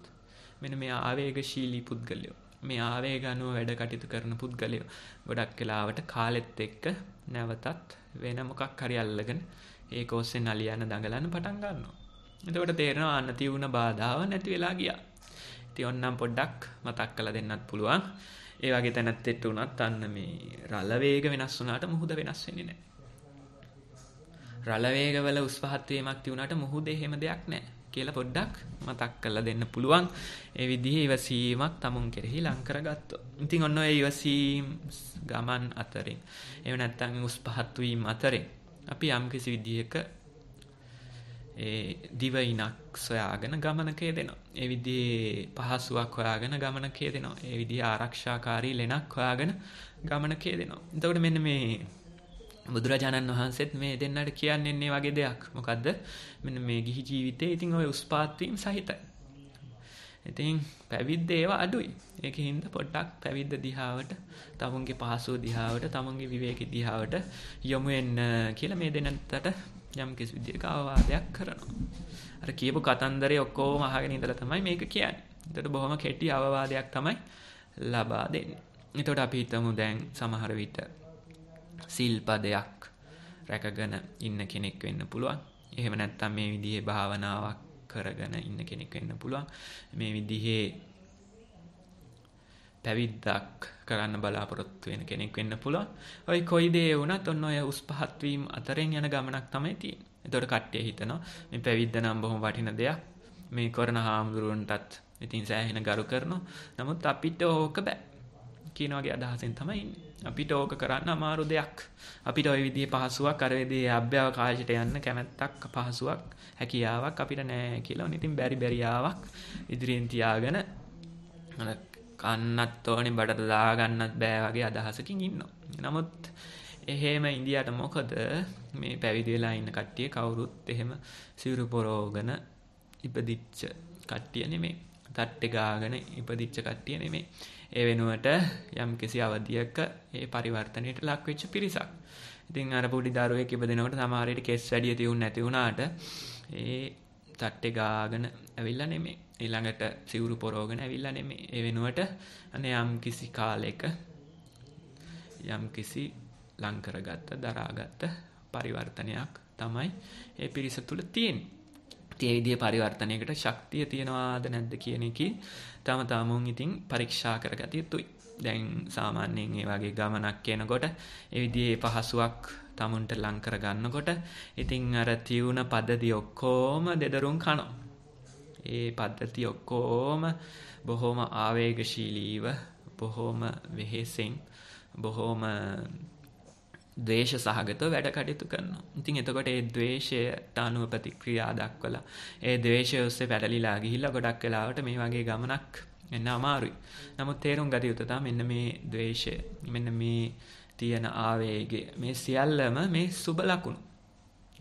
මෙන්න මේ ආවේගශීලී පුද්ගලයෝ මේ ආවේග අනුව වැඩ කටයුතු කරන පුද්ගලයෝ ගොඩක් වෙලාවට කාලෙත් එක්ක නැවතත් වෙන මොකක් හරි අල්ලගෙන ඒක ඔස්සේ නලියන දඟලන පටන් ගන්නවා. එතකොට තේරෙනවා අන්න තියුණ බාධාව නැති වෙලා ගියා. ඉතින් ඔන්නම් පොඩ්ඩක් මතක් කරලා දෙන්නත් පුළුවන්. ඒ වගේ තැනත් උනත් අන්න මේ රළ වේග වෙනස් වුණාට මුහුද වෙනස් වෙන්නේ නැහැ. රළ වේගවල උස් පහත් වීමක් තියුණාට මුහුදේ එහෙම දෙයක් නැහැ කියලා පොඩ්ඩක් මතක් කරලා දෙන්න පුළුවන්. ඒ විදිහේ ඉවසීමක් තමුන් කෙරෙහි ලං කරගත්තොත්. ඉතින් ඔන්න ඔය ඉවසීම් ගමන් අතරින් එහෙම නැත්නම් උස් පහත් වීම අතරින් අපි යම් කිසි විදිහක ඒ දිවයිනක් සොයාගෙන ගමනක යෙදෙනවා. ඒ විදිහේ පහසුවක් හොයාගෙන ගමනක යෙදෙනවා. ඒ විදිහේ ආරක්ෂාකාරී ලෙනක් හොයාගෙන ගමනක යෙදෙනවා. එතකොට මෙන්න මේ බුදුරජාණන් වහන්සේත් මේ දෙන්නට කියන්නේ මේ වගේ දෙයක්. මොකද්ද? මෙන්න මේ ගිහි ජීවිතේ ඉතින් ඔය උස්පාත් වීම සහිතයි. ඉතින් පැවිද්ද ඒවා අඩුයි. ඒකින්ද පොඩ්ඩක් පැවිද්ද දිහාවට, තමුන්ගේ පහසුව දිහාවට, තමුන්ගේ විවේක දිහාවට යොමු වෙන්න කියලා මේ දෙන්නට යම් කිසි විදිහක අවවාදයක් කරනවා. අර කියපු කතන්දරේ ඔක්කොම අහගෙන ඉඳලා තමයි මේක කියන්නේ. ඒකට බොහොම කෙටි අවවාදයක් තමයි ලබා දෙන්නේ. එතකොට අපි හිතමු දැන් සමහර විට සිල්පදයක් රැකගෙන ඉන්න කෙනෙක් වෙන්න පුළුවන්. එහෙම නැත්නම් මේ විදිහේ භාවනාවක් කරගෙන ඉන්න කෙනෙක් වෙන්න පුළුවන්. මේ විදිහේ පැවිද්දක් කරන්න බලාපොරොත්තු වෙන කෙනෙක් වෙන්න පුළුවන්. ඔය කොයි දේ වුණත් ඔන්න ඔය උස් පහත් වීම අතරින් යන ගමනක් තමයි තියෙන්නේ. ඒතකොට කට්ටිය හිතනවා මේ පැවිද්ද නම් බොහොම වටින දෙයක්. මේ කරන හාමුදුරුවන්ටත් ඉතින් සෑහෙන ගරු කරනවා. නමුත් අපිට ඕක බෑ කියන වගේ අදහසෙන් තමයි ඉන්නේ. අපිට ඕක කරන්න අමාරු දෙයක්. අපිට ওই විදිහේ පහසුවක් අර විදිහේ අභ්‍යවකාශයට යන්න කැමැත්තක් පහසුවක් හැකියාවක් අපිට නැහැ කියලා. ඉතින් බැරියාවක් ඉදිරියෙන් තියාගෙන කන්නත් ඕනේ බඩට දාගන්නත් බෑ වගේ අදහසකින් ඉන්නවා. නමුත් එහෙම ඉන්දියාට මොකද මේ පැවිදි වෙලා ඉන්න කට්ටිය කවුරුත් එහෙම සිවුරු පොරෝගෙන ඉපදිච්ච කට්ටිය නෙමෙයි. තට්ටේ ගාගෙන ඉපදිච්ච කට්ටිය නෙමෙයි. ඒ වෙනුවට යම් කිසි අවධියක ඒ පරිවර්තනයට ලක් වෙච්ච පිරිසක්. ඉතින් අර පොඩි දරුවෙක් ඉපදෙනකොට සමහර විට කෙස් වැඩි තියුණ නැති වුණාට ඒ තට්ටේ ගාගෙන ඇවිල්ලා නෙමෙයි. ඊළඟට සිවුරු පොරවගෙන ඇවිල්ලා නෙමෙයි. ඒ වෙනුවට අනේ යම් කිසි කාලයක යම් කිසි ලං කරගත්ත දරාගත්ත පරිවර්තනයක් තමයි ඒ පිරිස තුල තියෙන්නේ. ඒ විදිහේ පරිවර්තනයකට ශක්තිය තියනවාද නැද්ද කියන එකේ තම තමුන් ඉතින් පරීක්ෂා කරගත යුතුයි. දැන් සාමාන්‍යයෙන් මේ වගේ ගමනක් යනකොට ඒ විදිහේ පහසුවක් තමුන්ට ලං කර ගන්නකොට ඉතින් අර තියුණ පද්ධතිය ඔක්කොම දෙදරුම් කනවා. ඒ පද්ධතිය ඔක්කොම බොහොම ආවේගශීලීව බොහොම වෙහෙසෙන් බොහොම ද්වේෂ සහගතව වැඩ කටයුතු කරනවා. ඉතින් එතකොට ඒ ද්වේෂයට අනුව ප්‍රතික්‍රියා දක්වලා ඒ ද්වේෂය ඔස්සේ පැටලිලා ගිහිල්ලා ගොඩක් වෙලාවට මේ වගේ ගමනක් එන්න අමාරුයි. නමුත් තේරුම් ගත යුතු තමයි මෙන්න මේ ද්වේෂය, මෙන්න මේ තියෙන ආවේගය, මේ සියල්ලම මේ සුබ ලකුණු.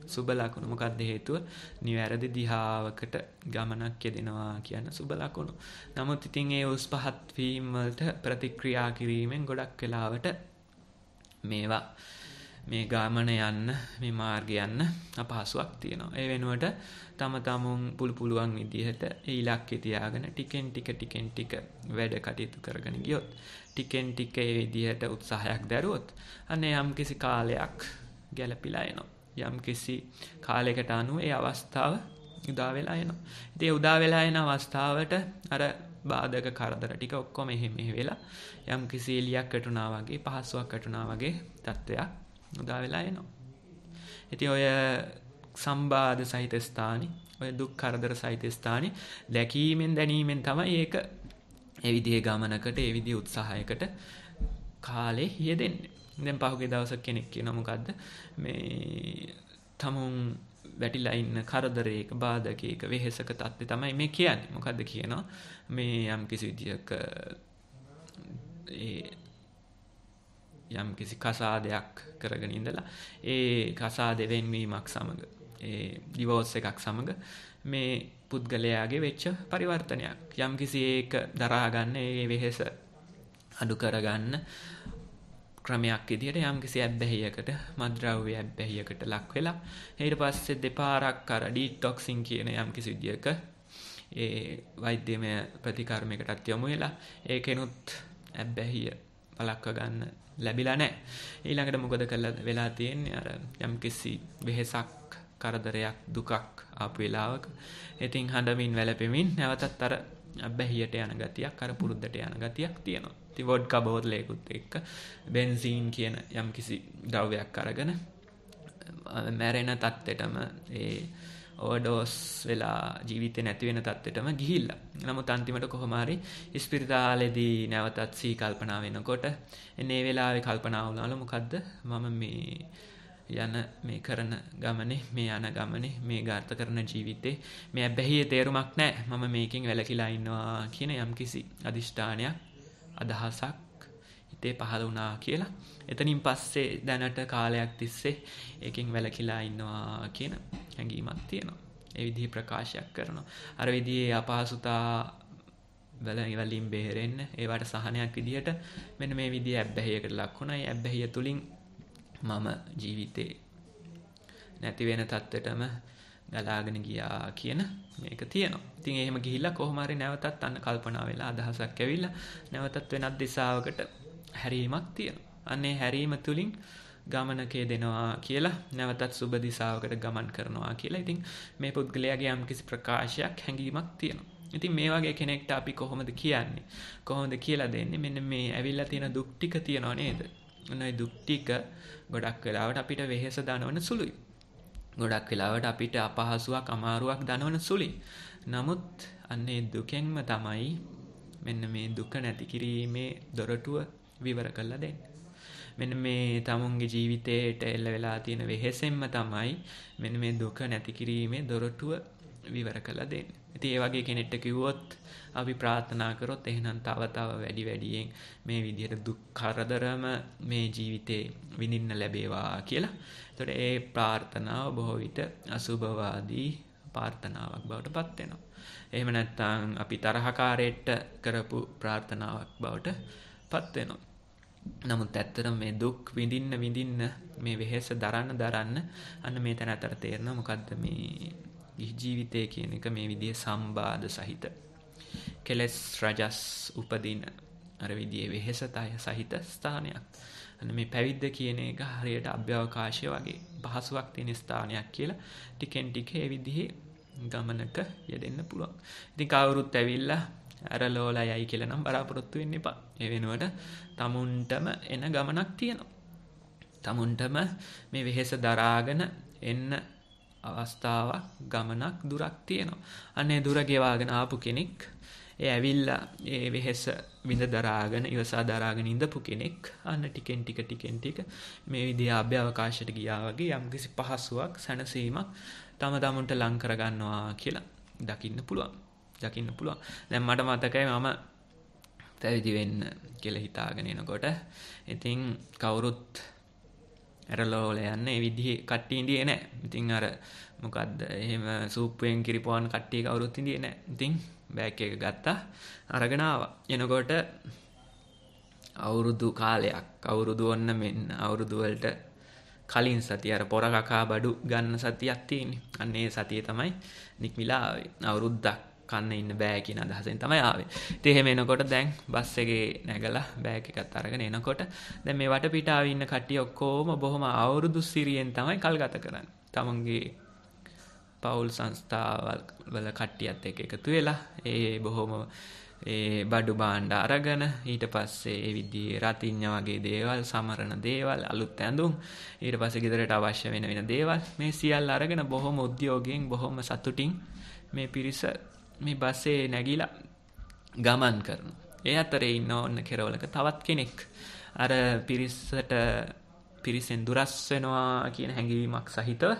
සුබ ලකුණු මොකක්ද හේතුව? නිවැරදි දිහාවකට ගමනක් යෙදෙනවා කියන සුබ ලකුණු. නමුත් ඉතින් ඒ උස් පහත් වීම වලට ප්‍රතික්‍රියා කිරීමෙන් ගොඩක් වෙලාවට මේවා මේ ගමන යන්න මේ මාර්ගය යන්න අපහසුයක් තියෙනවා. ඒ වෙනුවට තම තමුන් පුළුවන් විදිහට ඒ ඉලක්කය තියාගෙන ටිකෙන් ටික වැඩ කටයුතු කරගෙන ගියොත් ටිකෙන් ටික ඒ විදිහට උත්සාහයක් දරුවොත් අනේ යම්කිසි කාලයක් ගැලපිලා එනවා. යම්කිසි කාලයකට අනුව ඒ අවස්ථාව උදා වෙලා එනවා. ඉතින් ඒ උදා වෙලා එන අවස්ථාවට අර බාධක කරදර ටික ඔක්කොම එහෙම වෙලා යම්කිසි එලියක් වැටුණා වගේ පහසුවක් වැටුණා වගේ තත්ත්වයක් උදා වෙලා එනවා. ඉතින් ඔය සම්බාධ සහිත ස්ථානි, ඔය දුක් කරදර සහිත ස්ථානි දැකීමෙන් දැනීමෙන් තමයි ඒක ඒ විදිහේ ගමනකට, ඒ විදිහේ උත්සාහයකට කාලේ යෙදෙන්නේ. දැන් පහුගිය දවසක් කෙනෙක් කියනවා මොකද්ද මේ තමුන් වැටිලා ඉන්න කරදරයක, බාධකයක, වෙහෙසක තත්ත්වය තමයි මේ කියන්නේ. මොකද්ද කියනවා? මේ යම් කිසි විදියක යම් කිසි කසාදයක් කරගෙන ඉඳලා ඒ කසාදෙ වෙන්වීමක් සමග ඒ ඩිවෝර්ස් එකක් සමග මේ පුද්ගලයාගේ වෙච්ච පරිවර්තනයක් යම් කිසි ඒක දරා ගන්න ඒ වෙහෙස අඩු කරගන්න ක්‍රමයක් විදිහට යම් කිසි ඇබ්බැහියකට මත්ද්‍රව්‍ය ඇබ්බැහියකට ලක් වෙලා ඊට පස්සේ දෙපාරක් අර ඩීටොක්සින් කියන යම් කිසි විදියක ඒ වෛද්‍යමය ප්‍රතිකර්මයකටත් යොමු වෙලා ඒකෙනුත් ඇබ්බැහිය වළක්ව ගන්න ලැබිලා නැහැ. ඊළඟට මොකද වෙලා තියෙන්නේ? අර යම්කිසි වෙහෙසක්, කරදරයක්, දුකක් ආපු වෙලාවක ඉතින් හඬමින් වැළපෙමින් නැවතත් අර අබ්බැහියට යන ගතියක්, අර පුරුද්දට යන ගතියක් තියෙනවා. ඉතින් වොඩ්කා බෝතලයකුත් එක්ක බෙන්සීන් කියන යම්කිසි ද්‍රව්‍යයක් අරගෙන මැරෙන තත්ත්වෙටම ඒ ඕවර්ඩෝස් වෙලා ජීවිතේ නැති වෙන තත්ත්වෙටම ගිහිල්ලා. නමුත් අන්තිමට කොහොම හරි ස්පිරිතාලේදී නැවතත් සී කල්පනා වෙනකොට එන්නේ වෙලාවේ කල්පනා වුණාලු මොකද්ද මම මේ කරන ගමනේ, මේ යන ගමනේ, මේ ගත කරන ජීවිතේ මේ අබ්බැහියේ තේරුමක් නැහැ. මම මේකෙන් වැළකීලා ඉන්නවා කියන යම්කිසි අදිෂ්ඨානයක්, අදහසක් හිතේ පහළ වුණා කියලා. එතනින් පස්සේ දැනට කාලයක් තිස්සේ ඒකෙන් වැළකීලා ඉන්නවා කියන හැඟීමක් තියෙනවා. ඒ විදිහේ ප්‍රකාශයක් කරනවා. අර විදිහේ අපහසුතා වලින් බේරෙන්න, ඒවට සහනයක් විදිහට මෙන්න මේ විදිහේ අබ්බැහියකට ලක් වුණා. ඒ අබ්බැහිය තුලින් මම ජීවිතේ නැති වෙන තත්ත්වෙටම ගලාගෙන ගියා කියන මේක තියෙනවා. ඉතින් එහෙම ගිහිල්ලා කොහොම හරි නැවතත් අන්න කල්පනා වෙලා අදහසක් ඇවිල්ලා නැවතත් වෙනත් දිශාවකට හැරීමක් තියෙනවා. අන්නේ හැරීම තුලින් ගමනකේ දෙනවා කියලා නැවතත් සුබ දිශාවකට ගමන් කරනවා කියලා. ඉතින් මේ පුද්ගලයාගේ යම්කිසි ප්‍රකාශයක්, හැඟීමක් තියෙනවා. ඉතින් මේ වගේ කෙනෙක්ට අපි කොහොමද කියන්නේ? කොහොමද කියලා දෙන්නේ? මෙන්න මේ ඇවිල්ලා තියෙන දුක් ටික තියෙනව නේද? ඔන්න දුක් ටික ගොඩක් වෙලාවට අපිට වෙහෙස දනවන සුළුයි. ගොඩක් වෙලාවට අපිට අපහසුයක්, අමාරුවක් දනවන සුළුයි. නමුත් අන්නේ දුකෙන්ම තමයි මෙන්න මේ දුක නැති කිරීමේ දොරටුව විවර කරලා දෙන්නේ. මෙන්න මේ තමුන්ගේ ජීවිතේට එල්ල වෙලා තියෙන වෙහෙසෙන්ම තමයි මෙන්න මේ දුක නැති කිරීමේ දොරටුව විවර කරලා දෙන්නේ. ඉතින් ඒ වගේ කෙනෙක්ට කිව්වොත් අපි ප්‍රාර්ථනා කරොත් එහෙනම් තව වැඩියෙන් මේ විදිහට දුක් කරදරම මේ ජීවිතේ විඳින්න ලැබේවා කියලා. ඒතකොට ඒ ප්‍රාර්ථනාව බොහෝ විට අසුභවාදී ප්‍රාර්ථනාවක් බවට පත් වෙනවා. එහෙම නැත්නම් අපි තරහකාරයට කරපු ප්‍රාර්ථනාවක් බවට පත් වෙනවා. නමුත් ඇත්තටම මේ දුක් විඳින්න මේ වෙහෙස දරන්න අන්න මේ තැන අතර තේරෙනවා මොකද්ද මේ ජීවිතය කියන එක මේ විදිහේ සම්බාධ සහිත කෙලස් රජස් උපදින අර විදිහේ වෙහෙසතය සහිත ස්ථානයක්. අන්න මේ පැවිද්ද කියන එක හරියට අභ්‍යවකාශය වගේ පහසුවක් තියෙන ස්ථානයක් කියලා ටිකෙන් ටික ඒ විදිහේ ගමනක යෙදෙන්න පුළුවන්. ඉතින් කවුරුත් ඇවිල්ලා අරලෝලා යයි කියලා නම් බලාපොරොත්තු වෙන්න එපා. ඒ වෙනුවට තමුන්ටම එන ගමනක් තියෙනවා. තමුන්ටම මේ වෙහෙස දරාගෙන එන්න අවස්ථාවක් ගමනක් දුරක් තියෙනවා. අන්නේ දුර ගෙවාගෙන ආපු කෙනෙක් ඒ ඇවිල්ලා ඒ වෙහෙස විඳ දරාගෙන ඉවසා දරාගෙන ඉඳපු කෙනෙක් අන්න ටිකෙන් ටික මේ විදිහ අභ්‍යවකාශයට ගියා වගේ යම්කිසි පහසුවක් සැනසීමක් තමුන්ට ලං කර ගන්නවා කියලා දකින්න පුළුවන්. දැන් මට මතකයි මම පැවිදි වෙන්න කියලා හිතාගෙන එනකොට ඉතින් කවුරුත් ඇරලෝල යන්නේ මේ විදිහේ කට්ටිය ඉඳියේ නැහැ. ඉතින් අර මොකද්ද එහෙම සූප්පුවෙන් කිරිපොවන් කට්ටිය කවුරුත් ඉඳියේ නැහැ. ඉතින් බෑග් එක ගත්තා අරගෙන ආවා. එනකොට අවුරුදු කාලයක් අවුරුදු ඔන්න මෙන්න අවුරුදු වලට කලින් සතිය අර පොර කකා බඩු ගන්න සතියක් තියෙන්නේ. අන්න ඒ සතියේ තමයි නික්මිලා ආවේ. අවුරුද්දක් කන්න ඉන්න බෑ කියන අදහසෙන් තමයි ආවේ. ඉතින් එහෙම එනකොට දැන් බස් එකේ නැගලා බෑග් එකත් අරගෙන එනකොට දැන් මේ වටපිටාවේ ඉන්න කට්ටිය ඔක්කොම බොහොම අවුරුදු සිරියෙන් තමයි කල් ගත කරන්නේ. තමන්ගේ පෞල් සංස්ථාවල් වල කට්ටියත් එක්ක එකතු වෙලා ඒ බොහොම ඒ බඩු භාණ්ඩ අරගෙන ඊට පස්සේ ඒ විදිහේ රතිඤ්ඤ වගේ දේවල් සමරන දේවල් අලුත් ඇඳුම් ඊට පස්සේ ගෙදරට අවශ්‍ය වෙන දේවල් මේ සියල්ල අරගෙන බොහොම උද්‍යෝගයෙන් බොහොම සතුටින් මේ පිරිස මේ බස්සේ නැගිලා ගමන් කරනවා. ඒ අතරේ ඉන්න ඕන කෙරවලක තවත් කෙනෙක් අර පිරිසෙන් දුරස් වෙනවා කියන හැඟීමක් සහිතව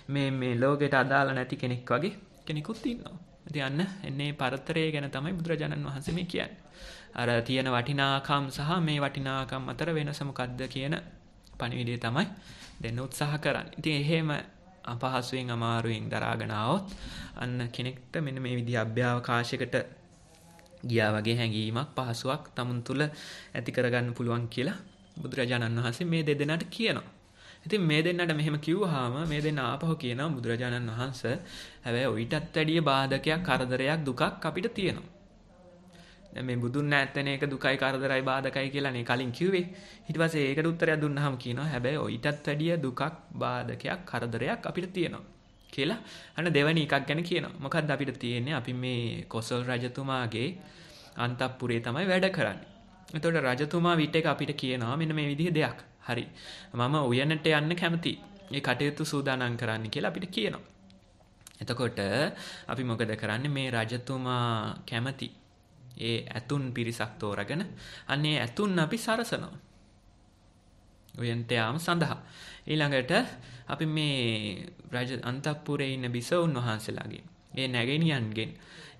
මේ ලෝකෙට අදාළ නැති කෙනෙක් වගේ කෙනෙකුත් ඉන්නවා. ඉතින් අන්න එන්නේ පරතරය ගැන තමයි බුදුරජාණන් වහන්සේ මේ කියන්නේ. අර තියෙන වටිනාකම් සහ මේ වටිනාකම් අතර වෙනස මොකද්ද කියන පණිවිඩය තමයි දෙන්න උත්සාහ කරන්නේ. ඉතින් එහෙම අපහසුයෙන් අමාරුවෙන් දරාගෙන ආවොත් අන්න කෙනෙක්ට මෙන්න මේ විදිහ අභ්‍යවකාශයකට ගියා වගේ හැඟීමක් පහසුවක් තමුන් තුළ ඇති කරගන්න පුළුවන් කියලා බුදුරජාණන් වහන්සේ මේ දෙදෙනාට කියනවා. ඉතින් මේ දෙන්නට මෙහෙම කිව්වහම මේ දෙන්න ආපහු කියනවා බුදුරජාණන් වහන්සේ හැබැයි ඔయితත් වැඩිය බාධකයක් කරදරයක් දුකක් අපිට තියෙනවා. දැන් මේ බුදුන් නැත්තන එක දුකයි කරදරයි බාධකයි කියලානේ කලින් කිව්වේ. ඊට පස්සේ ඒකට උත්තරයක් දුන්නාම කියනවා හැබැයි ඔయితත් වැඩිය දුකක් බාධකයක් කරදරයක් අපිට තියෙනවා කියලා. අන්න දෙවෙනි එකක් ගැන කියනවා. මොකද්ද අපිට තියෙන්නේ? අපි මේ කොසල් රජතුමාගේ අන්තපුරේ තමයි වැඩ කරන්නේ. එතකොට රජතුමා විට අපිට කියනවා මෙන්න මේ විදිහේ දෙයක්. හරි. මම උයනට යන්න කැමතියි. ඒ කටයුතු සූදානම් කරන්න කියලා අපිට කියනවා. එතකොට අපි මොකද කරන්නේ? මේ රජතුමා කැමති ඒ ඇතුන් පිරිසක් තෝරගෙන අන්නේ ඇතුන් අපි සරසනවා. උයනට යාම සඳහා. ඊළඟට අපි මේ රජ අන්තපුරේ ඉන්න බිසවුන් වහන්සේලාගෙන් ඒ නැගෙනියන්ගෙන්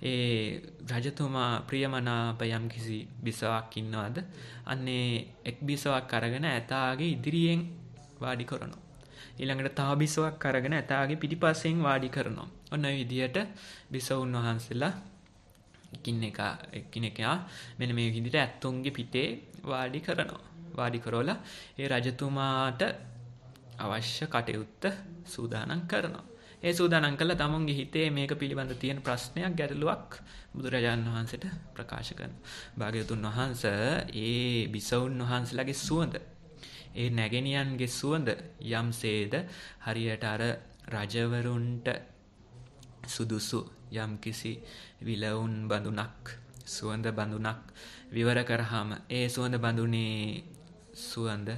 ඒ රජතුමා ප්‍රියමනාප යම් කිසි බිසවක් ඉන්නවද අන්නේ එක් බිසවක් අරගෙන ඇතාගේ ඉදිරියෙන් වාඩි කරනවා. ඊළඟට තව බිසවක් අරගෙන ඇතාගේ පිටිපස්සෙන් වාඩි කරනවා. ඔන්න ඔය විදිහට බිසවුන් වහන්සේලා එකිනෙකා මෙන්න මේ විදිහට ඇතුන්ගේ පිටේ වාඩි කරනවා. වාඩි කරවලා ඒ රජතුමාට අවශ්‍ය කටයුත්ත සූදානම් කරනවා. ඒ සූදානම් කළා තමුන්ගේ හිතේ මේක පිළිබඳ තියෙන ප්‍රශ්නයක් ගැටලුවක් බුදුරජාණන් වහන්සේට ප්‍රකාශ කරනවා. භාග්‍යවතුන් වහන්සේ ඒ බිසවුන් වහන්සේලාගේ සුවඳ ඒ නැගෙනියන්ගේ සුවඳ යම්සේද හරියට අර රජවරුන්ට සුදුසු යම්කිසි විලවුන් බඳුනක් සුවඳ බඳුනක් විවර කරාම ඒ සුවඳ බඳුනේ සුවඳ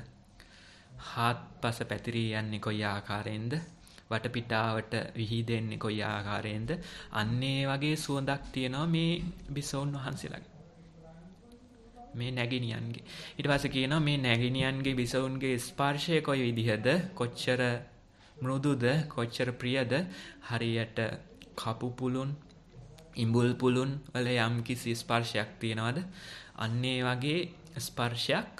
හාත්පස පැතිරී යන්නේ කොයි ආකාරයෙන්ද වටපිටාවට විහිදෙන්නේ කොයි ආකාරයෙන්ද අන්නේ වගේ සුවඳක් තියෙනවා මේ බිසෝන් වහන්සේලාගේ මේ නැගිනියන්ගේ. ඊට පස්සේ කියනවා මේ නැගිනියන්ගේ බිසෝන්ගේ ස්පර්ශය කොයි විදිහද කොච්චර මෘදුද කොච්චර ප්‍රියද හරියට කපු පුලුන් ඉඹුල් පුලුන් වල යම් කිසි ස්පර්ශයක් තියෙනවද අන්නේ වගේ ස්පර්ශයක්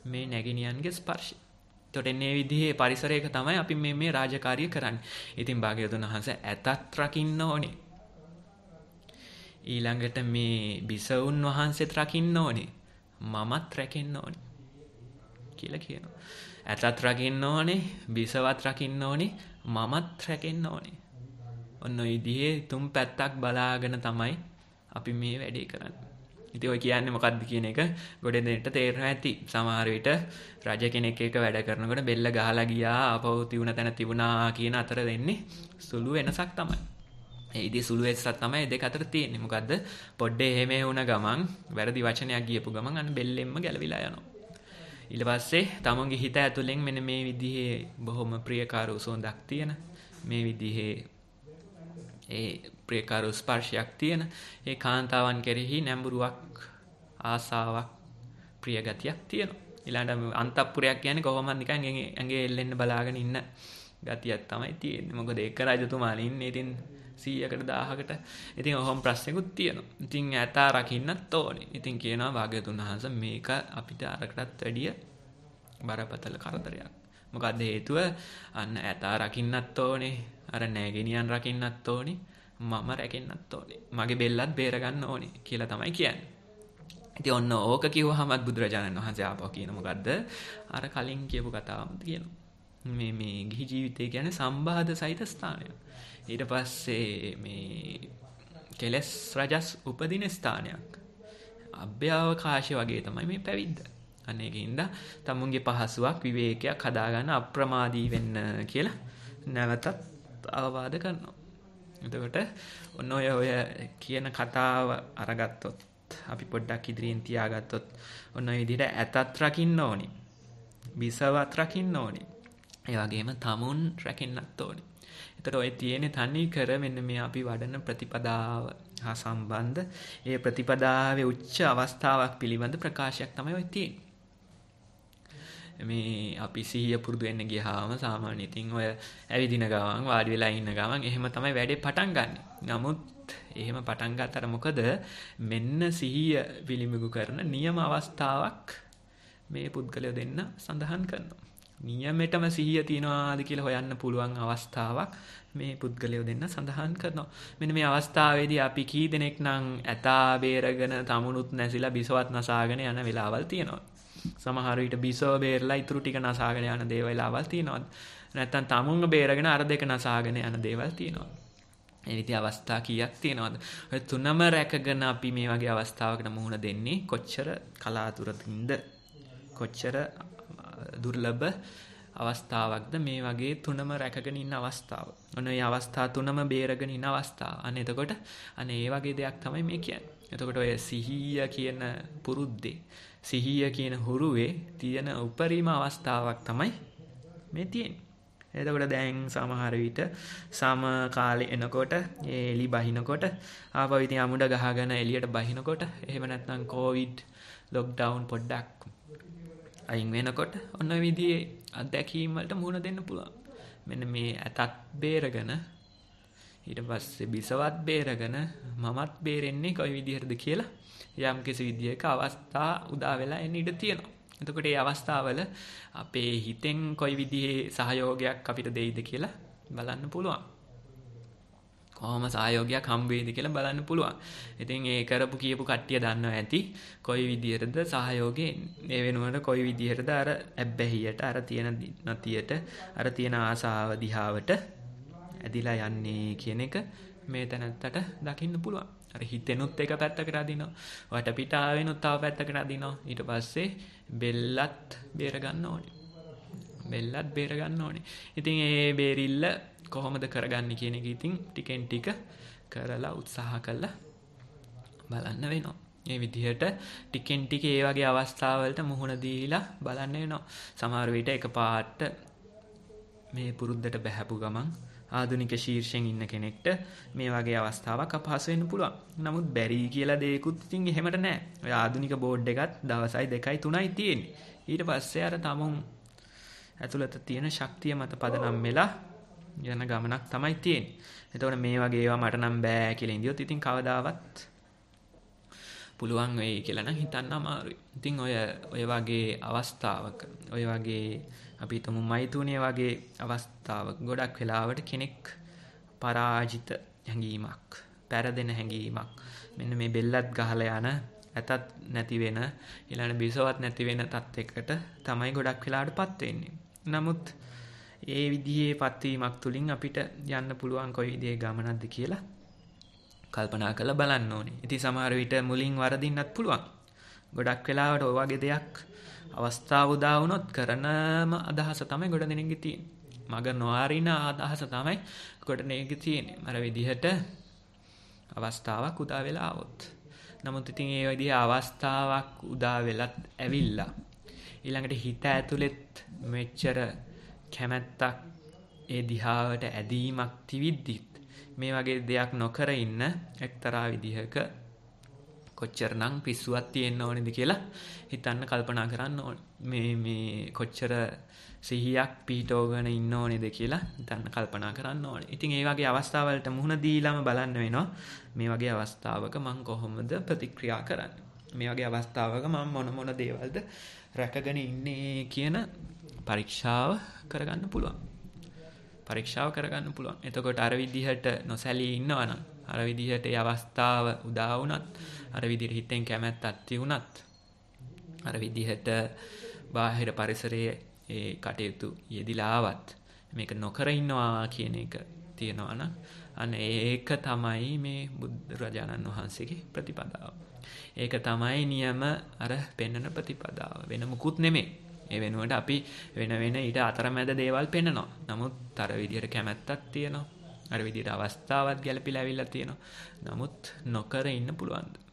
මේ නැගිනියන්ගේ ස්පර්ශය. එතකොට මේ විදිහේ පරිසරයක තමයි අපි මේ රාජකාරිය කරන්නේ. ඉතින් භාග්‍යවතුන් වහන්සේ ඇතත් රකින්න ඕනේ. ඊළඟට මේ බිසවුන් වහන්සේත් රකින්න ඕනේ. මමත් රැකෙන්න ඕනේ. කියලා කියනවා. ඇතත් රකින්න ඕනේ, බිසවත් රකින්න ඕනේ, මමත් රැකෙන්න ඕනේ. ඔන්න ඔය විදිහේ තුන් පැත්තක් බලාගෙන තමයි අපි මේ වැඩේ කරන්නේ. ඉතින් ඔය කියන්නේ මොකද්ද කියන එක ගොඩේ දෙන්නට තේරෙනවා ඇති. සමහර විට රජ කෙනෙක් එක්ක වැඩ කරනකොට බෙල්ල ගහලා ගියා, අපව තියුණ තැන තිබුණා කියන අතර දෙන්නේ සුළු වෙනසක් තමයි. ඒ ඉතින් සුළු වෙනසක් තමයි දෙක අතර තියෙන්නේ. මොකද්ද? පොඩ්ඩේ එහෙම වුණ ගමන් වැරදි වචනයක් ගියපු ගමන් අන්න බෙල්ලෙන්ම ගැලවිලා යනවා. ඊට පස්සේ තමුන්ගේ හිත ඇතුලෙන් මෙන්න මේ විදිහේ බොහොම ප්‍රියකාරී සුවඳක් තියෙන මේ විදිහේ ඒ ප්‍රියකාරී ස්පර්ශයක් තියෙන ඒ කාන්තාවන් කෙරෙහි නැඹුරුවක් ආසාවක් ප්‍රිය ගතියක් තියෙනවා. ඊළඟට අන්තපුරයක් කියන්නේ කොහොමද නිකන් ඇඟේ එල්ලෙන්න බලාගෙන ඉන්න ගතියක් තමයි තියෙන්නේ. මොකද ඒක රජතුමාලා ඉන්නේ ඉතින් 100කට 1000කට. ඉතින් ඔහොම ප්‍රශ්නෙකුත් තියෙනවා. ඉතින් ඇතා රකින්නත් ඕනේ. ඉතින් කියනවා භාග්‍යතුන් වහන්සේ මේක අපිට අරකටත් වැඩිය බරපතල කරදරයක්. මොකද හේතුව අන්න ඇතා රකින්නත් ඕනේ, අර නෑගෙනියන් රකින්නත් ඕනේ, මම රැකෙන්නත් ඕනේ, මගේ බෙල්ලත් බේර ගන්න ඕනේ කියලා තමයි කියන්නේ. ඉතින් ඔන්න ඕක කිව්වහමත් බුදුරජාණන් වහන්සේ ආපහු කියන මොකද්ද? අර කලින් කියපු කතාවම කියනවා. මේ ගිහි ජීවිතය කියන්නේ සම්බාධ සහිත ස්ථානයක්. ඊට පස්සේ මේ කෙලස් රජස් උපදින ස්ථානයක්. අභ්‍යවකාශය වගේ තමයි මේ පැවිද්ද. අන්න ඒකින්ද තමුන්ගේ පහසුවක් විවේකයක් හදාගන්න අප්‍රමාදී වෙන්න කියලා නැවතත් අවවාද කරනවා. එතකොට ඔන්න ඔය කියන කතාව අරගත්තොත් අපි පොඩ්ඩක් ඉදිරියෙන් තියාගත්තොත් ඔන්න ඔය විදිහට ඇතත් රකින්න ඕනේ. බිසවත් රකින්න ඕනේ. ඒ වගේම තමුන් රැකෙන්නත් ඕනේ. එතකොට ඔය තියෙන තනි කර මෙන්න මේ අපි වඩන ප්‍රතිපදාව හා සම්බන්ධ ඒ ප්‍රතිපදාවේ උච්ච අවස්ථාවක් පිළිබඳ ප්‍රකාශයක් තමයි ඔය තියෙන්නේ. මේ අපි සිහිය පුරුදු වෙන්න ගියාම සාමාන්‍ය ඉතින් ඔය ඇවිදින ගමන් වාඩි වෙලා ඉන්න ගමන් එහෙම තමයි වැඩේ පටන් ගන්නෙ. නමුත් එහෙම පටන් ගන්නතර මොකද මෙන්න සිහිය පිළිඹු කරන නියම අවස්ථාවක් මේ පුද්ගලයා දෙන්න සඳහන් කරනවා. නියමෙටම සිහිය තියනවාද කියලා හොයන්න පුළුවන් අවස්ථාවක් මේ පුද්ගලයා දෙන්න සඳහන් කරනවා. මෙන්න මේ අවස්ථාවේදී අපි කී දෙනෙක් නම් ඇතා බේරගෙන තමුණුත් නැසිලා බිසවත් නසාගෙන යන වෙලාවල් තියෙනවා. සමහර විට බිසව බේරලා ඉතුරු ටික නසාගෙන යන දේවල්වල් තියෙනවා. නැත්තම් තමුන්ව බේරගෙන අර දෙක නසාගෙන යන දේවල් තියෙනවා. ඒ විදිහ අවස්ථා කීයක් තියෙනවද? ඔය තුනම රැකගෙන අපි මේ වගේ අවස්ථාවකට මුහුණ දෙන්නේ කොච්චර කලාතුරකින්ද? කොච්චර දුර්ලභ අවස්ථාවක්ද මේ වගේ තුනම රැකගෙන ඉන්න අවස්ථාව. ඔන්න ඒ අවස්ථා තුනම බේරගෙන ඉන්න අවස්ථාව. අනේ එතකොට අනේ ඒ වගේ දෙයක් තමයි මේ කියන්නේ. එතකොට ඔය සිහිය කියන පුරුද්දේ සිහිය කියන හුරුවේ තියෙන උපරිම අවස්ථාවක් තමයි මේ තියෙන්නේ. එතකොට දැන් සමහර විට සම කාලේ එනකොට ඒ එලි බහිනකොට ආපහු ඉතින් අමුඩ ගහගෙන එළියට බහිනකොට එහෙම නැත්නම් කොවිඩ් ලොක්ඩවුන් පොඩ්ඩක් අයින් වෙනකොට ඔන්න ඔය විදිහේ අත්දැකීම් වලට මුහුණ දෙන්න පුළුවන්. මෙන්න මේ ඇතත් බේරගෙන ඊට පස්සේ බිසවත් බේරගෙන මමත් බේරෙන්නේ කොයි විදිහටද කියලා යම් කිසි විදිහක අවස්ථා උදා වෙලා එන්න ඉඩ තියෙනවා. එතකොට මේ අවස්ථාවල අපේ හිතෙන් කොයි විදිහේ සහයෝගයක් අපිට දෙයිද කියලා බලන්න පුළුවන්. කොහොම සහයෝගයක් හම්බ වෙයිද කියලා බලන්න පුළුවන්. ඉතින් ඒ කරපු කියපු කට්ටිය දන්නවා ඇති කොයි විදිහටද සහයෝගය ඒ වෙනුවට කොයි විදිහටද අර ඇබ්බැහියට අර තියෙන නැතියට අර තියෙන ආසාව දිහාවට ඇදිලා යන්නේ කියන එක මේ තැනත්තට දකින්න පුළුවන්. අර හිතෙනුත් එක පැත්තකට අදිනවා. වටපිටාවෙනුත් තව පැත්තකට අදිනවා. ඊට පස්සේ බෙල්ලත් බේර ගන්න ඕනේ. බෙල්ලත් බේර ගන්න ඕනේ. ඉතින් ඒ බේරිල්ල කොහොමද කරගන්නේ කියන එක ඉතින් ටිකෙන් ටික කරලා උත්සාහ කළා බලන්න වෙනවා. මේ විදිහට ටිකෙන් ටික ඒ වගේ අවස්ථාවලට මුහුණ දීලා බලන්න වෙනවා. සමහර විට එකපාරට මේ පුරුද්දට බහැපු ගමන් ආධුනික ශීර්ෂයෙන් ඉන්න කෙනෙක්ට මේ වගේ අවස්ථාවක් අපහසු වෙන්න පුළුවන්. නමුත් බැරි කියලා දෙයක්වත් ඉතින් එහෙමට නැහැ. ඔය ආධුනික බෝඩ් එකත් දවසයි 2යි 3යි තියෙන්නේ. ඊට පස්සේ අර තමුන් ඇතුළත තියෙන ශක්තිය මත පදනම් වෙලා යන ගමනක් තමයි තියෙන්නේ. එතකොට මේ වගේ ඒවා මට නම් බෑ කියලා ඉඳියොත් ඉතින් කවදාවත් පුළුවන් වෙයි කියලා නම් හිතන්න අමාරුයි. ඉතින් ඔය වගේ අවස්ථාවක ඔය වගේ අපි හිතමු මෛතුනිය වගේ අවස්ථාවක ගොඩක් වෙලාවට කෙනෙක් පරාජිත හැඟීමක්, පෙරදෙන හැඟීමක්, මෙන්න මේ බෙල්ලත් ගහලා යන ඇතත් නැති වෙන ඊළඟ බිසවත් නැති වෙන තත්යකට තමයි ගොඩක් වෙලාවටපත් වෙන්නේ. නමුත් ඒ විදිහේ පත්වීමක් තුලින් අපිට යන්න පුළුවන් කොයි විදිහේ ගමනක්ද කියලා කල්පනා කරලා බලන්න ඕනේ. ඉතින් සමහර විට මුලින් වරදින්නත් පුළුවන්. ගොඩක් වෙලාවට ඔය වගේ දෙයක් අවස්ථාව උදා වුණොත් කරනම අදහස තමයි ගොඩ දෙනෙක්ගේ තියෙන්නේ. මග නොඅරින අදහස තමයි ගොඩ දෙනෙක්ගේ තියෙන්නේ. අර විදිහට අවස්ථාවක් උදා වෙලා આવොත්. නමුත් ඉතින් ඒ විදිහේ අවස්ථාවක් උදා වෙලත් ඇවිල්ලා ඊළඟට හිත ඇතුළෙත් මෙච්චර කැමැත්තක් ඒ දිහාවට ඇදීමක් තිවිද්දිත් මේ වගේ දෙයක් නොකර ඉන්න එක්තරා විදිහක කොච්චරනම් පිස්සුවක් තියෙන්න ඕනේද කියලා හිතන්න කල්පනා කරන්න ඕනේ. මේ කොච්චර සිහියක් පිහිටවගෙන ඉන්න ඕනේද කියලා හිතන්න කල්පනා කරන්න ඕනේ. ඉතින් ඒ වගේ අවස්ථාවලට මුහුණ දීලාම බලන්න වෙනවා. මේ වගේ අවස්ථාවක මම කොහොමද ප්‍රතික්‍රියා කරන්නේ? මේ වගේ අවස්ථාවක මම මොන දේවල්ද රැකගෙන ඉන්නේ කියන පරීක්ෂාව කරගන්න පුළුවන්. එතකොට අර විදිහට නොසැලී ඉන්නවනම් අර විදිහට ඒ අවස්ථාව උදා වුණත් අර විදිහට හිතෙන් කැමැත්තක් තියුණත් අර විදිහට බාහිර පරිසරයේ ඒ කටයුතු යෙදිලා ආවත් මේක නොකර ඉන්නවා කියන එක තියෙනවා නම් අන්න ඒක තමයි මේ බුදුරජාණන් වහන්සේගේ ප්‍රතිපදාව. ඒක තමයි නියම අර පෙන්වන ප්‍රතිපදාව. වෙන මුකුත් නෙමෙයි. ඒ වෙනුවට අපි වෙන ඊට අතරමැද දේවල් පෙන්නනවා. නමුත් අර විදිහට කැමැත්තක් තියෙනවා. අර විදිහට අවස්ථාවක් ගැලපිලා ඇවිල්ලා තියෙනවා. නමුත් නොකර ඉන්න පුළුවන්ද?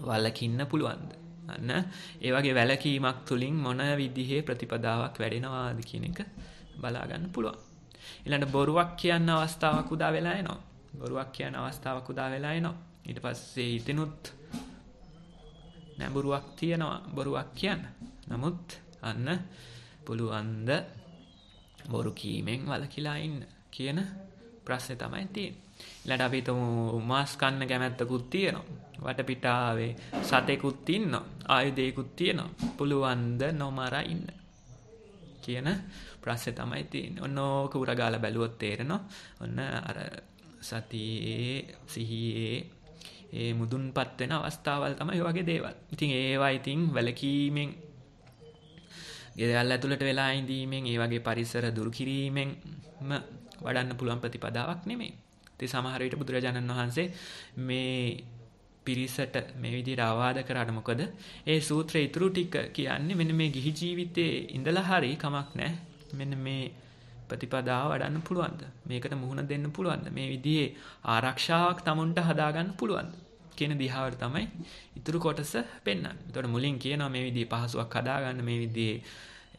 වලකින්න පුළුවන්ද? අන්න ඒ වගේ වැලකීමක් තුලින් මොන විදිහේ ප්‍රතිපදාවක් වැඩෙනවාද කියන එක බලා ගන්න පුළුවන්. ඊළඟ බොරුවක් කියන අවස්ථාවක් උදා වෙලා එනවා. ඊට පස්සේ හිතෙනුත් නැඹුරුවක් තියනවා බොරුවක් කියන්න. නමුත් අන්න පුළුවන්ද බොරු කීමෙන් වලකිලා ඉන්න කියන ප්‍රශ්නේ තමයි තියෙන්නේ. ඊළඟ අපි හිතමු මාස් කන්න කැමැත්තකුත් තියෙනවා. වටපිටාවේ සතෙකුත් ඉන්නවා. ආයුධයකුත් තියෙනවා. පුළුවන්ද නොමර ඉන්න කියන ප්‍රශ්නේ තමයි තියෙන්නේ. ඔන්න ඕක උරගාලා බැලුවොත් තේරෙනවා. ඔන්න අර සතියේ සිහියේ ඒ මුදුන්පත් වෙන අවස්ථාවල් තමයි ඔය වගේ දේවල්. ඉතින් ඒවා ඉතින් වැලකීමෙන් ගෙදර ඇතුළට වෙලා ඉඳීමෙන් ඒ වගේ පරිසර දුරු කිරීමෙන්ම වඩන්න පුළුවන් ප්‍රතිපදාවක් නෙමෙයි. ඉතින් සමහර විට බුදුරජාණන් වහන්සේ මේ පිරිසට මේ විදිහට අවවාද කරාට මොකද ඒ සූත්‍රයේ ඉතුරු ටික කියන්නේ මෙන්න මේ ගිහි ජීවිතයේ ඉඳලා හරි කමක් නැහැ. මෙන්න මේ ප්‍රතිපදාව වඩන්න පුළුවන්ද? මේකට මුහුණ දෙන්න පුළුවන්ද? මේ විදිහේ ආරක්ෂාවක් තමුන්ට හදාගන්න පුළුවන්ද? කියන දිහාවට තමයි ඉතුරු කොටස පෙන්වන්නේ. ඒතකොට මුලින් කියනවා මේ විදිහේ පහසුවක් හදාගන්න, මේ විදිහේ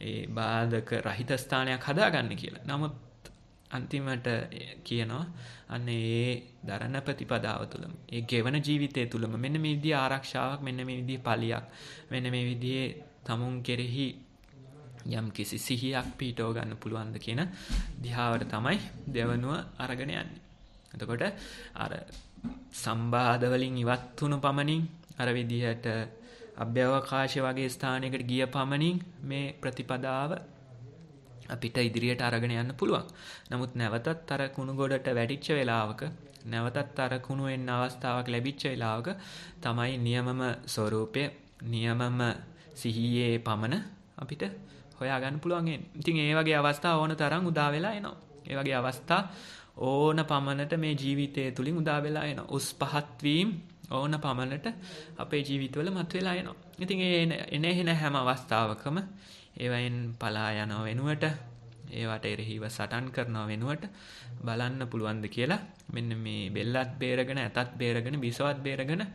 ඒ බාධක රහිත ස්ථානයක් හදාගන්න කියලා. නමුත් අන්තිමට කියනවා අන්න ඒ දරණ ප්‍රතිපදාව තුළම, ඒ ගෙවන ජීවිතය තුළම මෙන්න මේ විදිහේ ආරක්ෂාවක්, මෙන්න මේ විදිහේ පලියක්, මෙන්න මේ විදිහේ තමුන් කෙරෙහි යම් කිසි සිහියක් පිටව ගන්න පුළුවන්ද කියන දිහාවට තමයි දෙවනුව අරගෙන යන්නේ. එතකොට අර සම්බාධ වලින් ඉවත් වුණු පමණින් අර විදිහට අභ්‍යවකාශය වගේ ස්ථානයකට ගිය පමණින් මේ ප්‍රතිපදාව අපිට ඉදිරියට අරගෙන යන්න පුළුවන්. නමුත් නැවතත් අර කුණු ගොඩට වැටිච්ච වෙලාවක, නැවතත් අර කුණු වෙන්න අවස්ථාවක් ලැබිච්ච වෙලාවක තමයි නියමම ස්වરૂපය, නියමම සිහියේ පමණ අපිට හොයාගන්න පුළුවන් එන්නේ. ඉතින් ඒ වගේ අවස්ථා ඕන තරම් උදා වෙලා එනවා. ඒ වගේ අවස්ථා ඕන පමණට මේ ජීවිතය තුලින් උදා වෙලා එනවා. උස් පහත් වීම ඕන පමණට අපේ ජීවිතවල මතුවලා එනවා. ඉතින් එන හැම අවස්ථාවකම ඒවයින් පලා යනව වෙනුවට, ඒවට එරෙහිව සටන් කරනව වෙනුවට බලන්න පුළුවන්ද කියලා මෙන්න මේ බෙල්ලත් බේරගෙන, ඇතත් බේරගෙන, බිසවත් බේරගෙන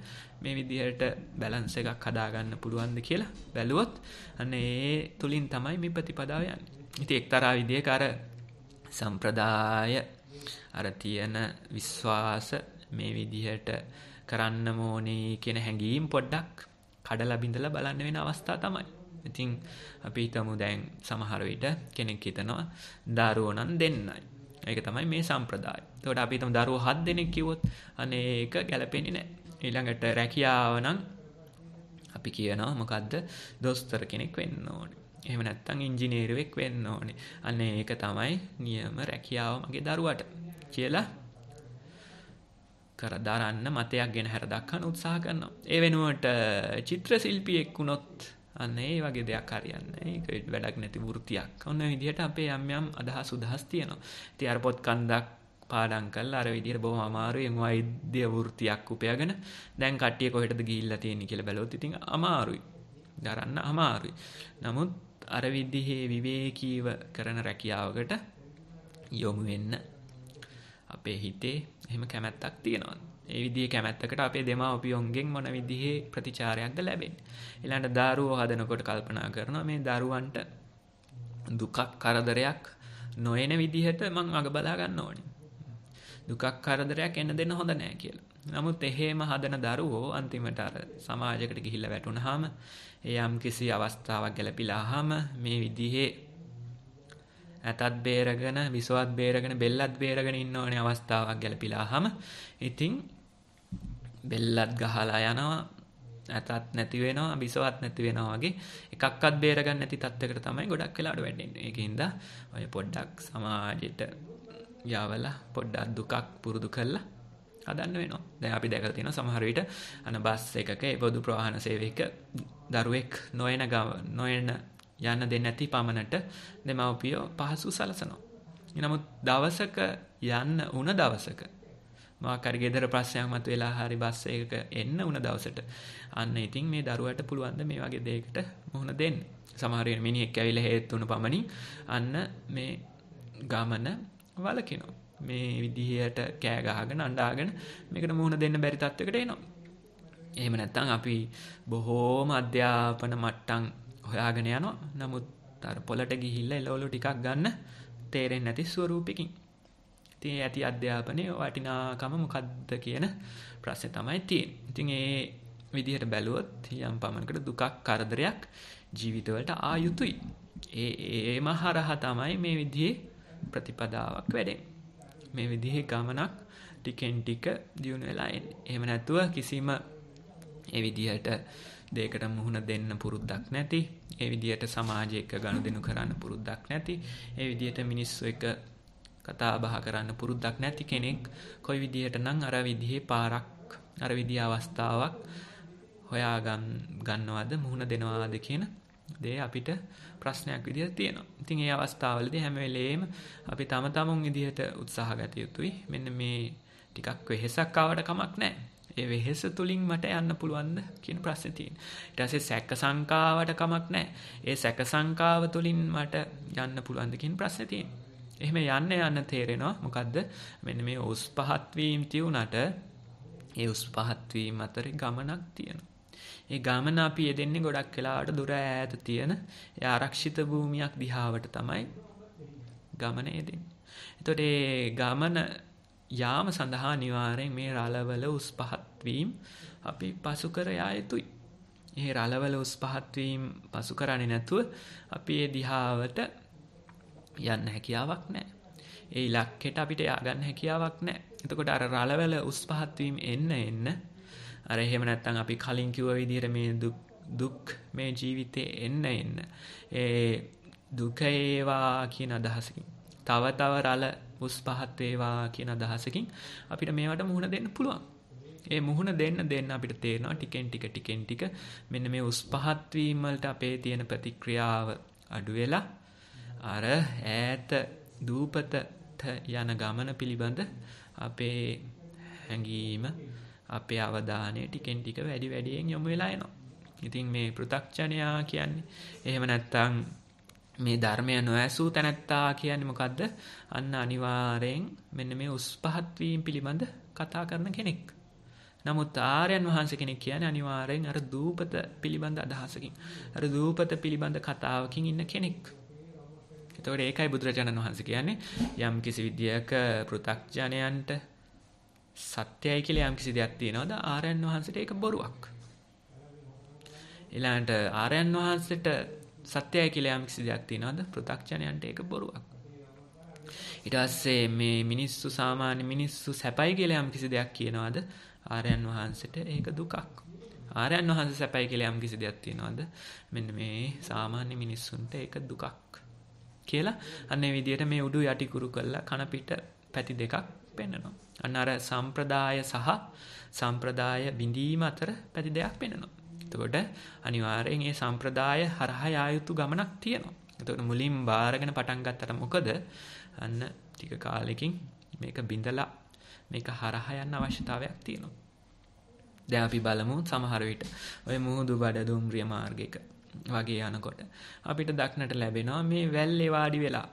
මේ විදිහට බැලන්ස් එකක් හදාගන්න පුළුවන්ද කියලා බැලුවොත් අන්න ඒ තුලින් තමයි මේ ප්‍රතිපදාව යන්නේ. ඉතින් එක්තරා විදිහක අර සම්ප්‍රදාය අර තියෙන විශ්වාස මේ විදිහට කරන්න ඕනේ කියන හැඟීම් පොඩ්ඩක් කඩලා බිඳලා බලන්න වෙන අවස්ථා තමයි. ඉතින් අපි හිතමු දැන් සමහර විට කෙනෙක් හිතනවා දරුවෝ නම් දෙන්නයි. ඒක තමයි මේ සම්ප්‍රදාය. ඒකට අපි හිතමු දරුවෝ 7 දෙනෙක් කිව්වොත් අනේ ඒක ගැලපෙන්නේ නැහැ. ඊළඟට රැකියාව නම් අපි කියනවා මොකද්ද? දොස්තර කෙනෙක් වෙන්න ඕනේ. එහෙම නැත්නම් ඉංජිනේරුවෙක් වෙන්න ඕනේ. අනේ ඒක තමයි නියම රැකියාව මගේ දරුවට කියලා කර දරන්න මතයක් ගෙන හැර දක්වන්න උත්සාහ කරනවා. ඒ වෙනුවට චිත්‍ර ශිල්පියෙක් වුණොත් අන්න ඒ වගේ දෙයක් හරියන්නේ. ඒක වැඩක් නැති වෘත්තියක්. ඔන්න විදිහට අපේ යම් අදහස් තියෙනවා. ඉතින් අර පොත් කන්දක් පාඩම් කරලා අර විදිහට බොහොම අමාරුවෙන් වෛද්‍ය වෘත්තියක් උපයාගෙන දැන් කට්ටිය කොහෙටද ගිහිල්ලා තියෙන්නේ කියලා බැලුවොත් ඉතින් අමාරුයි. දරන්න අමාරුයි. නමුත් අර විදිහේ විවේකීව කරන රැකියාවකට යොමු වෙන්න අපේ හිතේ එහෙම කැමැත්තක් තියෙනවා. ඒ විදිහේ කැමැත්තකට අපේ දෙමාපියන්ගෙන් මොන විදිහේ ප්‍රතිචාරයක්ද ලැබෙන්නේ. ඊළඟට දරුවෝ හදනකොට කල්පනා කරනවා මේ දරුවන්ට දුකක් කරදරයක් නොයන විදිහට මං අග බලා ගන්න ඕනේ. දුකක් කරදරයක් එන්න දෙන්න හොඳ නැහැ කියලා. නමුත් එහෙම හදන දරුවෝ අන්තිමට අර සමාජයකට ගිහිල්ලා වැටුනහම ඒ යම් කිසි අවස්ථාවක් ගැලපිලාම මේ විදිහේ ඇතත් බේරගෙන විසවත් බේරගෙන බෙල්ලත් බේරගෙන ඉන්න ඕනේ අවස්ථාවක් ගැලපිලාම ඉතින් බෙල්ලත් ගහලා යනවා ඇතත් නැති වෙනවා විසවත් නැති වෙනවා වගේ එකක්වත් බේරගන්න නැති තත්යකට තමයි ගොඩක් වෙලාවට වැටෙන්නේ. ඒකින්ද ඔය පොඩ්ඩක් සමාජයට යවලා පොඩ්ඩක් දුකක් පුරුදු කරලා හදන්න වෙනවා. දැන් අපි දැකලා තියෙනවා සමහර විට බස් එකක පොදු ප්‍රවාහන සේවයක දරුවෙක් නොයන යන්න දෙන්නේ නැති පමණට දෙමව්පියෝ පහසු සලසනවා. නමුත් දවසක යන්න උන දවසක මොකක් හරි ගෙදර ප්‍රශ්නයක් මතුවලා හරි බස් එකක එන්න උන දවසට අන්න ඉතින් මේ දරුවට පුළුවන් ද මේ වගේ දෙයකට මුහුණ දෙන්න. සමහර වෙලාවට මිනිහෙක් ඇවිල්ලා හේතු වුණ පමණින් අන්න මේ ගමන වලකිනවා. මේ විදිහට කෑ ගහගෙන අඬාගෙන මේකට මුහුණ දෙන්න බැරි තත්යකට එනවා. එහෙම නැත්නම් අපි බොහෝම අධ්‍යාපන මට්ටම් හොයාගෙන යනවා. නමුත් අර පොළට ගිහිල්ලා එළවලු ටිකක් ගන්න තේරෙන්නේ නැති ස්වරූපකින්. ඉතින් ඇති අධ්‍යාපනයේ වටිනාකම මොකද්ද කියන ප්‍රශ්නේ තමයි තියෙන්නේ. ඉතින් ඒ විදිහට බැලුවොත් යම් පමණකට දුකක් කරදරයක් ජීවිතවලට ආයුතුයි. ඒම හරහා තමයි මේ විදිහේ ප්‍රතිපදාවක් වැඩෙන්නේ. මේ විදිහේ ගමනක් ටිකෙන් ටික දියුණු වෙලා එන්නේ. එහෙම නැතුව කිසිම ඒ විදිහට දෙයකට මුහුණ දෙන්න පුරුද්දක් නැති, ඒ විදිහට සමාජය එක්ක ගනුදෙනු කරන්න පුරුද්දක් නැති, ඒ විදිහට මිනිස්සු එක්ක කතා බහ කරන්න පුරුද්දක් නැති කෙනෙක් කොයි විදිහට නම් අර විදිහේ පාරක් අර විදිහේ අවස්ථාවක් හොයා ගන්නවද මුහුණ දෙනවද කියන දේ අපිට ප්‍රශ්නයක් විදිහට තියෙනවා. ඉතින් ඒ අවස්ථාවවලදී හැම වෙලේම අපි තම තමුන් විදිහට උත්සාහ ගත යුතුයි. මෙන්න මේ ටිකක් වෙහෙසක් ආවට කමක් නැහැ. ඒ වෙහෙස තුලින් මට යන්න පුළුවන්ද කියන ප්‍රශ්නේ තියෙනවා. ඊට පස්සේ සැක සංකාවට කමක් නැහැ. ඒ සැක සංකාව තුලින් මට යන්න පුළුවන්ද කියන ප්‍රශ්නේ තියෙනවා. එහෙම යන්න තේරෙනවා මොකද්ද? මෙන්න මේ උස් පහත් වීම තියුණාට ඒ උස් පහත් වීම අතරේ ගමනක් තියෙනවා. ඒ ගමන අපි යෙදෙන්නේ ගොඩක් වෙලාවට දුර ඈත තියෙන ඒ ආරක්ෂිත භූමියක් දිහාවට තමයි ගමන යෙදෙන්නේ. එතකොට ඒ ගමන යාම සඳහා අනිවාර්යෙන් මේ රළවල උස් පහත් වීම අපි පසු කර යා යුතුයි. මේ රළවල උස් පහත් වීම පසු කරන්නේ නැතුව අපි ඒ දිහාවට යන්න හැකියාවක් නැහැ. ඒ ඉලක්කයට අපිට යන්න හැකියාවක් නැහැ. එතකොට අර රළවල උස් පහත් වීම එන්න අර එහෙම නැත්නම් අපි කලින් කිව්ව විදිහට මේ දුක් මේ ජීවිතේ එන්න ඒ දුක ඒවා කියන අදහසකින් තව රළ උස් පහත් වේවා කියන අදහසකින් අපිට මේවට මුහුණ දෙන්න පුළුවන්. ඒ මුහුණ දෙන්න අපිට තේරෙනවා ටිකෙන් ටික මෙන්න මේ උස් පහත් වීම වලට අපේ තියෙන ප්‍රතික්‍රියාව අඩු වෙලා අර ඈත දූපතට යන ගමන පිළිබඳ අපේ හැඟීම අපේ අවධානය ටිකෙන් ටික වැඩියෙන් යොමු වෙලා එනවා. ඉතින් මේ පෘථග්ජනයා කියන්නේ එහෙම නැත්නම් මේ ධර්මය නොඇසූ තැනැත්තා කියන්නේ මොකද්ද? අන්න අනිවාර්යෙන් මෙන්න මේ උස් පහත් වීම පිළිබඳ කතා කරන කෙනෙක්. නමුත් ආර්යයන් වහන්සේ කෙනෙක් කියන්නේ අනිවාර්යෙන් අර දූපත පිළිබඳ අදහසකින්, අර දූපත පිළිබඳ කතාවකින් ඉන්න කෙනෙක්. එතකොට ඒකයි බුදුරජාණන් වහන්සේ කියන්නේ යම් කිසි විද්‍යාවක පෘථග්ජනයන්ට සත්‍යයි කියලා යම් කිසි දෙයක් තියෙනවද? ආර්යයන් වහන්සේට ඒක බොරුවක්. ඊළඟට ආර්යයන් වහන්සේට සත්‍යයි කියලා යම් කිසි දෙයක් තියෙනවද? පෘථග්ජනයන්ට ඒක බොරුවක්. ඊට පස්සේ මේ මිනිස්සු සාමාන්‍ය මිනිස්සු සැපයි කියලා යම් කිසි දෙයක් කියනවද? ආර්යයන් වහන්සේට ඒක දුකක්. ආර්යයන් වහන්සේ සැපයි කියලා යම් කිසි දෙයක් තියෙනවද? මෙන්න මේ සාමාන්‍ය මිනිස්සුන්ට ඒක දුකක් කියලා අන්න ඒ විදිහට මේ උඩු යටි කුරු කරලා කන පිට පැති දෙකක් පෙන්වනවා. අන්න අර සම්ප්‍රදාය සහ සම්ප්‍රදාය බිඳීම අතර පැති දෙයක් පෙන්වනවා. එතකොට අනිවාර්යෙන් මේ සම්ප්‍රදාය හරහා යා යුතු ගමනක් තියෙනවා. එතකොට මුලින් බාරගෙන පටන් ගත්තට මොකද අන්න ටික කාලෙකින් මේක බිඳලා මේක හරහා යන්න අවශ්‍යතාවයක් තියෙනවා. දැන් අපි බලමු සමහර විට ඔය මුහුදු බඩ දුම්රිය මාර්ගයක වගේ යනකොට අපිට දක්නට ලැබෙනවා මේ වැල්ලේ වාඩි වෙලා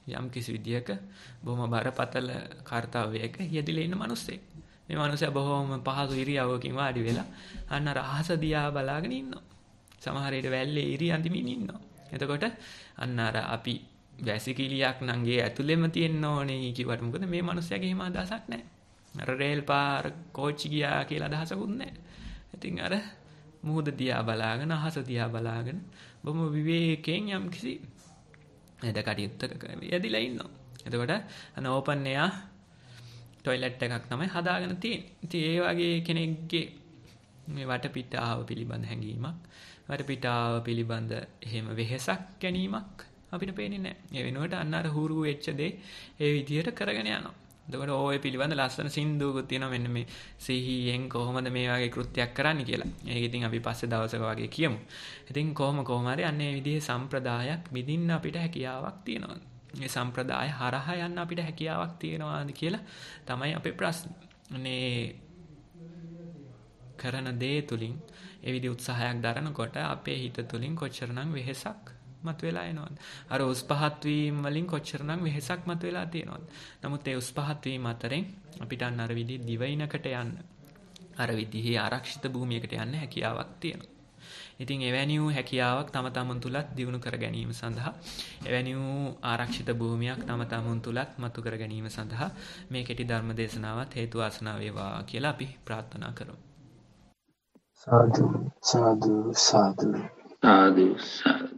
යම් කිසි විදියක බොහොම බරපතල කාර්යයක යෙදিলা ඉන්න මිනිස්සෙක්. මේ මිනිස්සයා බොහොම පහසු ඉරියව්වකින් වාඩි වෙලා අන්න අහස දිහා බලාගෙන ඉන්නවා. සමහර විට වැල්ලේ ඉරි අඳිමින් ඉන්නවා. එතකොට අන්න අර අපි වැසිකිළියක් නම් ගේ ඇතුළෙම තියෙන්න ඕනේ කිව්වට මොකද මේ මිනිස්සයාගේ එහෙම අදහසක් නැහැ. අර රේල් පාර කෝච්චි ගියා කියලා අදහසකුත් නැහැ. ඉතින් අර මුහුද දිහා බලාගෙන අහස දිහා බලාගෙන බොහොම විවේකයෙන් යම් කිසි එද කටයුත්තක යෙදිලා ඉන්නවා. එතකොට අන ඕපන් එයා টয়ලට් එකක් තමයි හදාගෙන තියෙන්නේ. ඉතින් ඒ වගේ කෙනෙක්ගේ මේ වටපිටාව පිළිබඳ හැඟීමක්, වටපිටාව පිළිබඳ එහෙම වෙහෙසක් ගැනීමක් අපිට පේන්නේ නැහැ. ඒ වෙනුවට අන්න අර හුරු වෙච්ච දේ ඒ විදිහට කරගෙන යනවා. එතකොට ඕය පිළිබඳ ලස්සන සින්දුවකුත් තියෙනවා මෙන්න මේ සිහියෙන් කොහොමද මේ වගේ කෘත්‍යයක් කරන්නේ කියලා. ඒක ඉතින් අපි පස්සේ දවසක වගේ කියමු. ඉතින් කොහොම හරි අන්න ඒ විදිහේ සම්ප්‍රදායක් විඳින්න අපිට හැකියාවක් තියෙනවා. මේ සම්ප්‍රදාය හරහා යන්න අපිට හැකියාවක් තියෙනවාද කියලා තමයි අපේ ප්‍රශ්නේ. අනේ කරන දේ තුලින් ඒ විදිහ උත්සාහයක් දරනකොට අපේ හිත තුලින් කොච්චරනම් වෙහෙසක් මතුවලා එනවද? අර උස් පහත් වීම වලින් කොච්චරනම් වෙහෙසක් මතුවලා තියෙනවද? නමුත් ඒ උස් පහත් වීම අතරින් අපිට අන්න අර විදිහ දිවයිනකට යන්න, අර විදිහේ ආරක්ෂිත භූමියකට යන්න හැකියාවක් තියෙනවා. ඉතින් එවැනි වූ හැකියාවක් තම තමන් තුලත් දියුණු කර ගැනීම සඳහා, එවැනි වූ ආරක්ෂිත භූමියක් තම තමන් තුලත් මතු කර ගැනීම සඳහා මේ කෙටි ධර්ම දේශනාවත් හේතු වාසනා වේවා කියලා අපි ප්‍රාර්ථනා කරමු. සාදු සාදු සාදු සාදු සාදු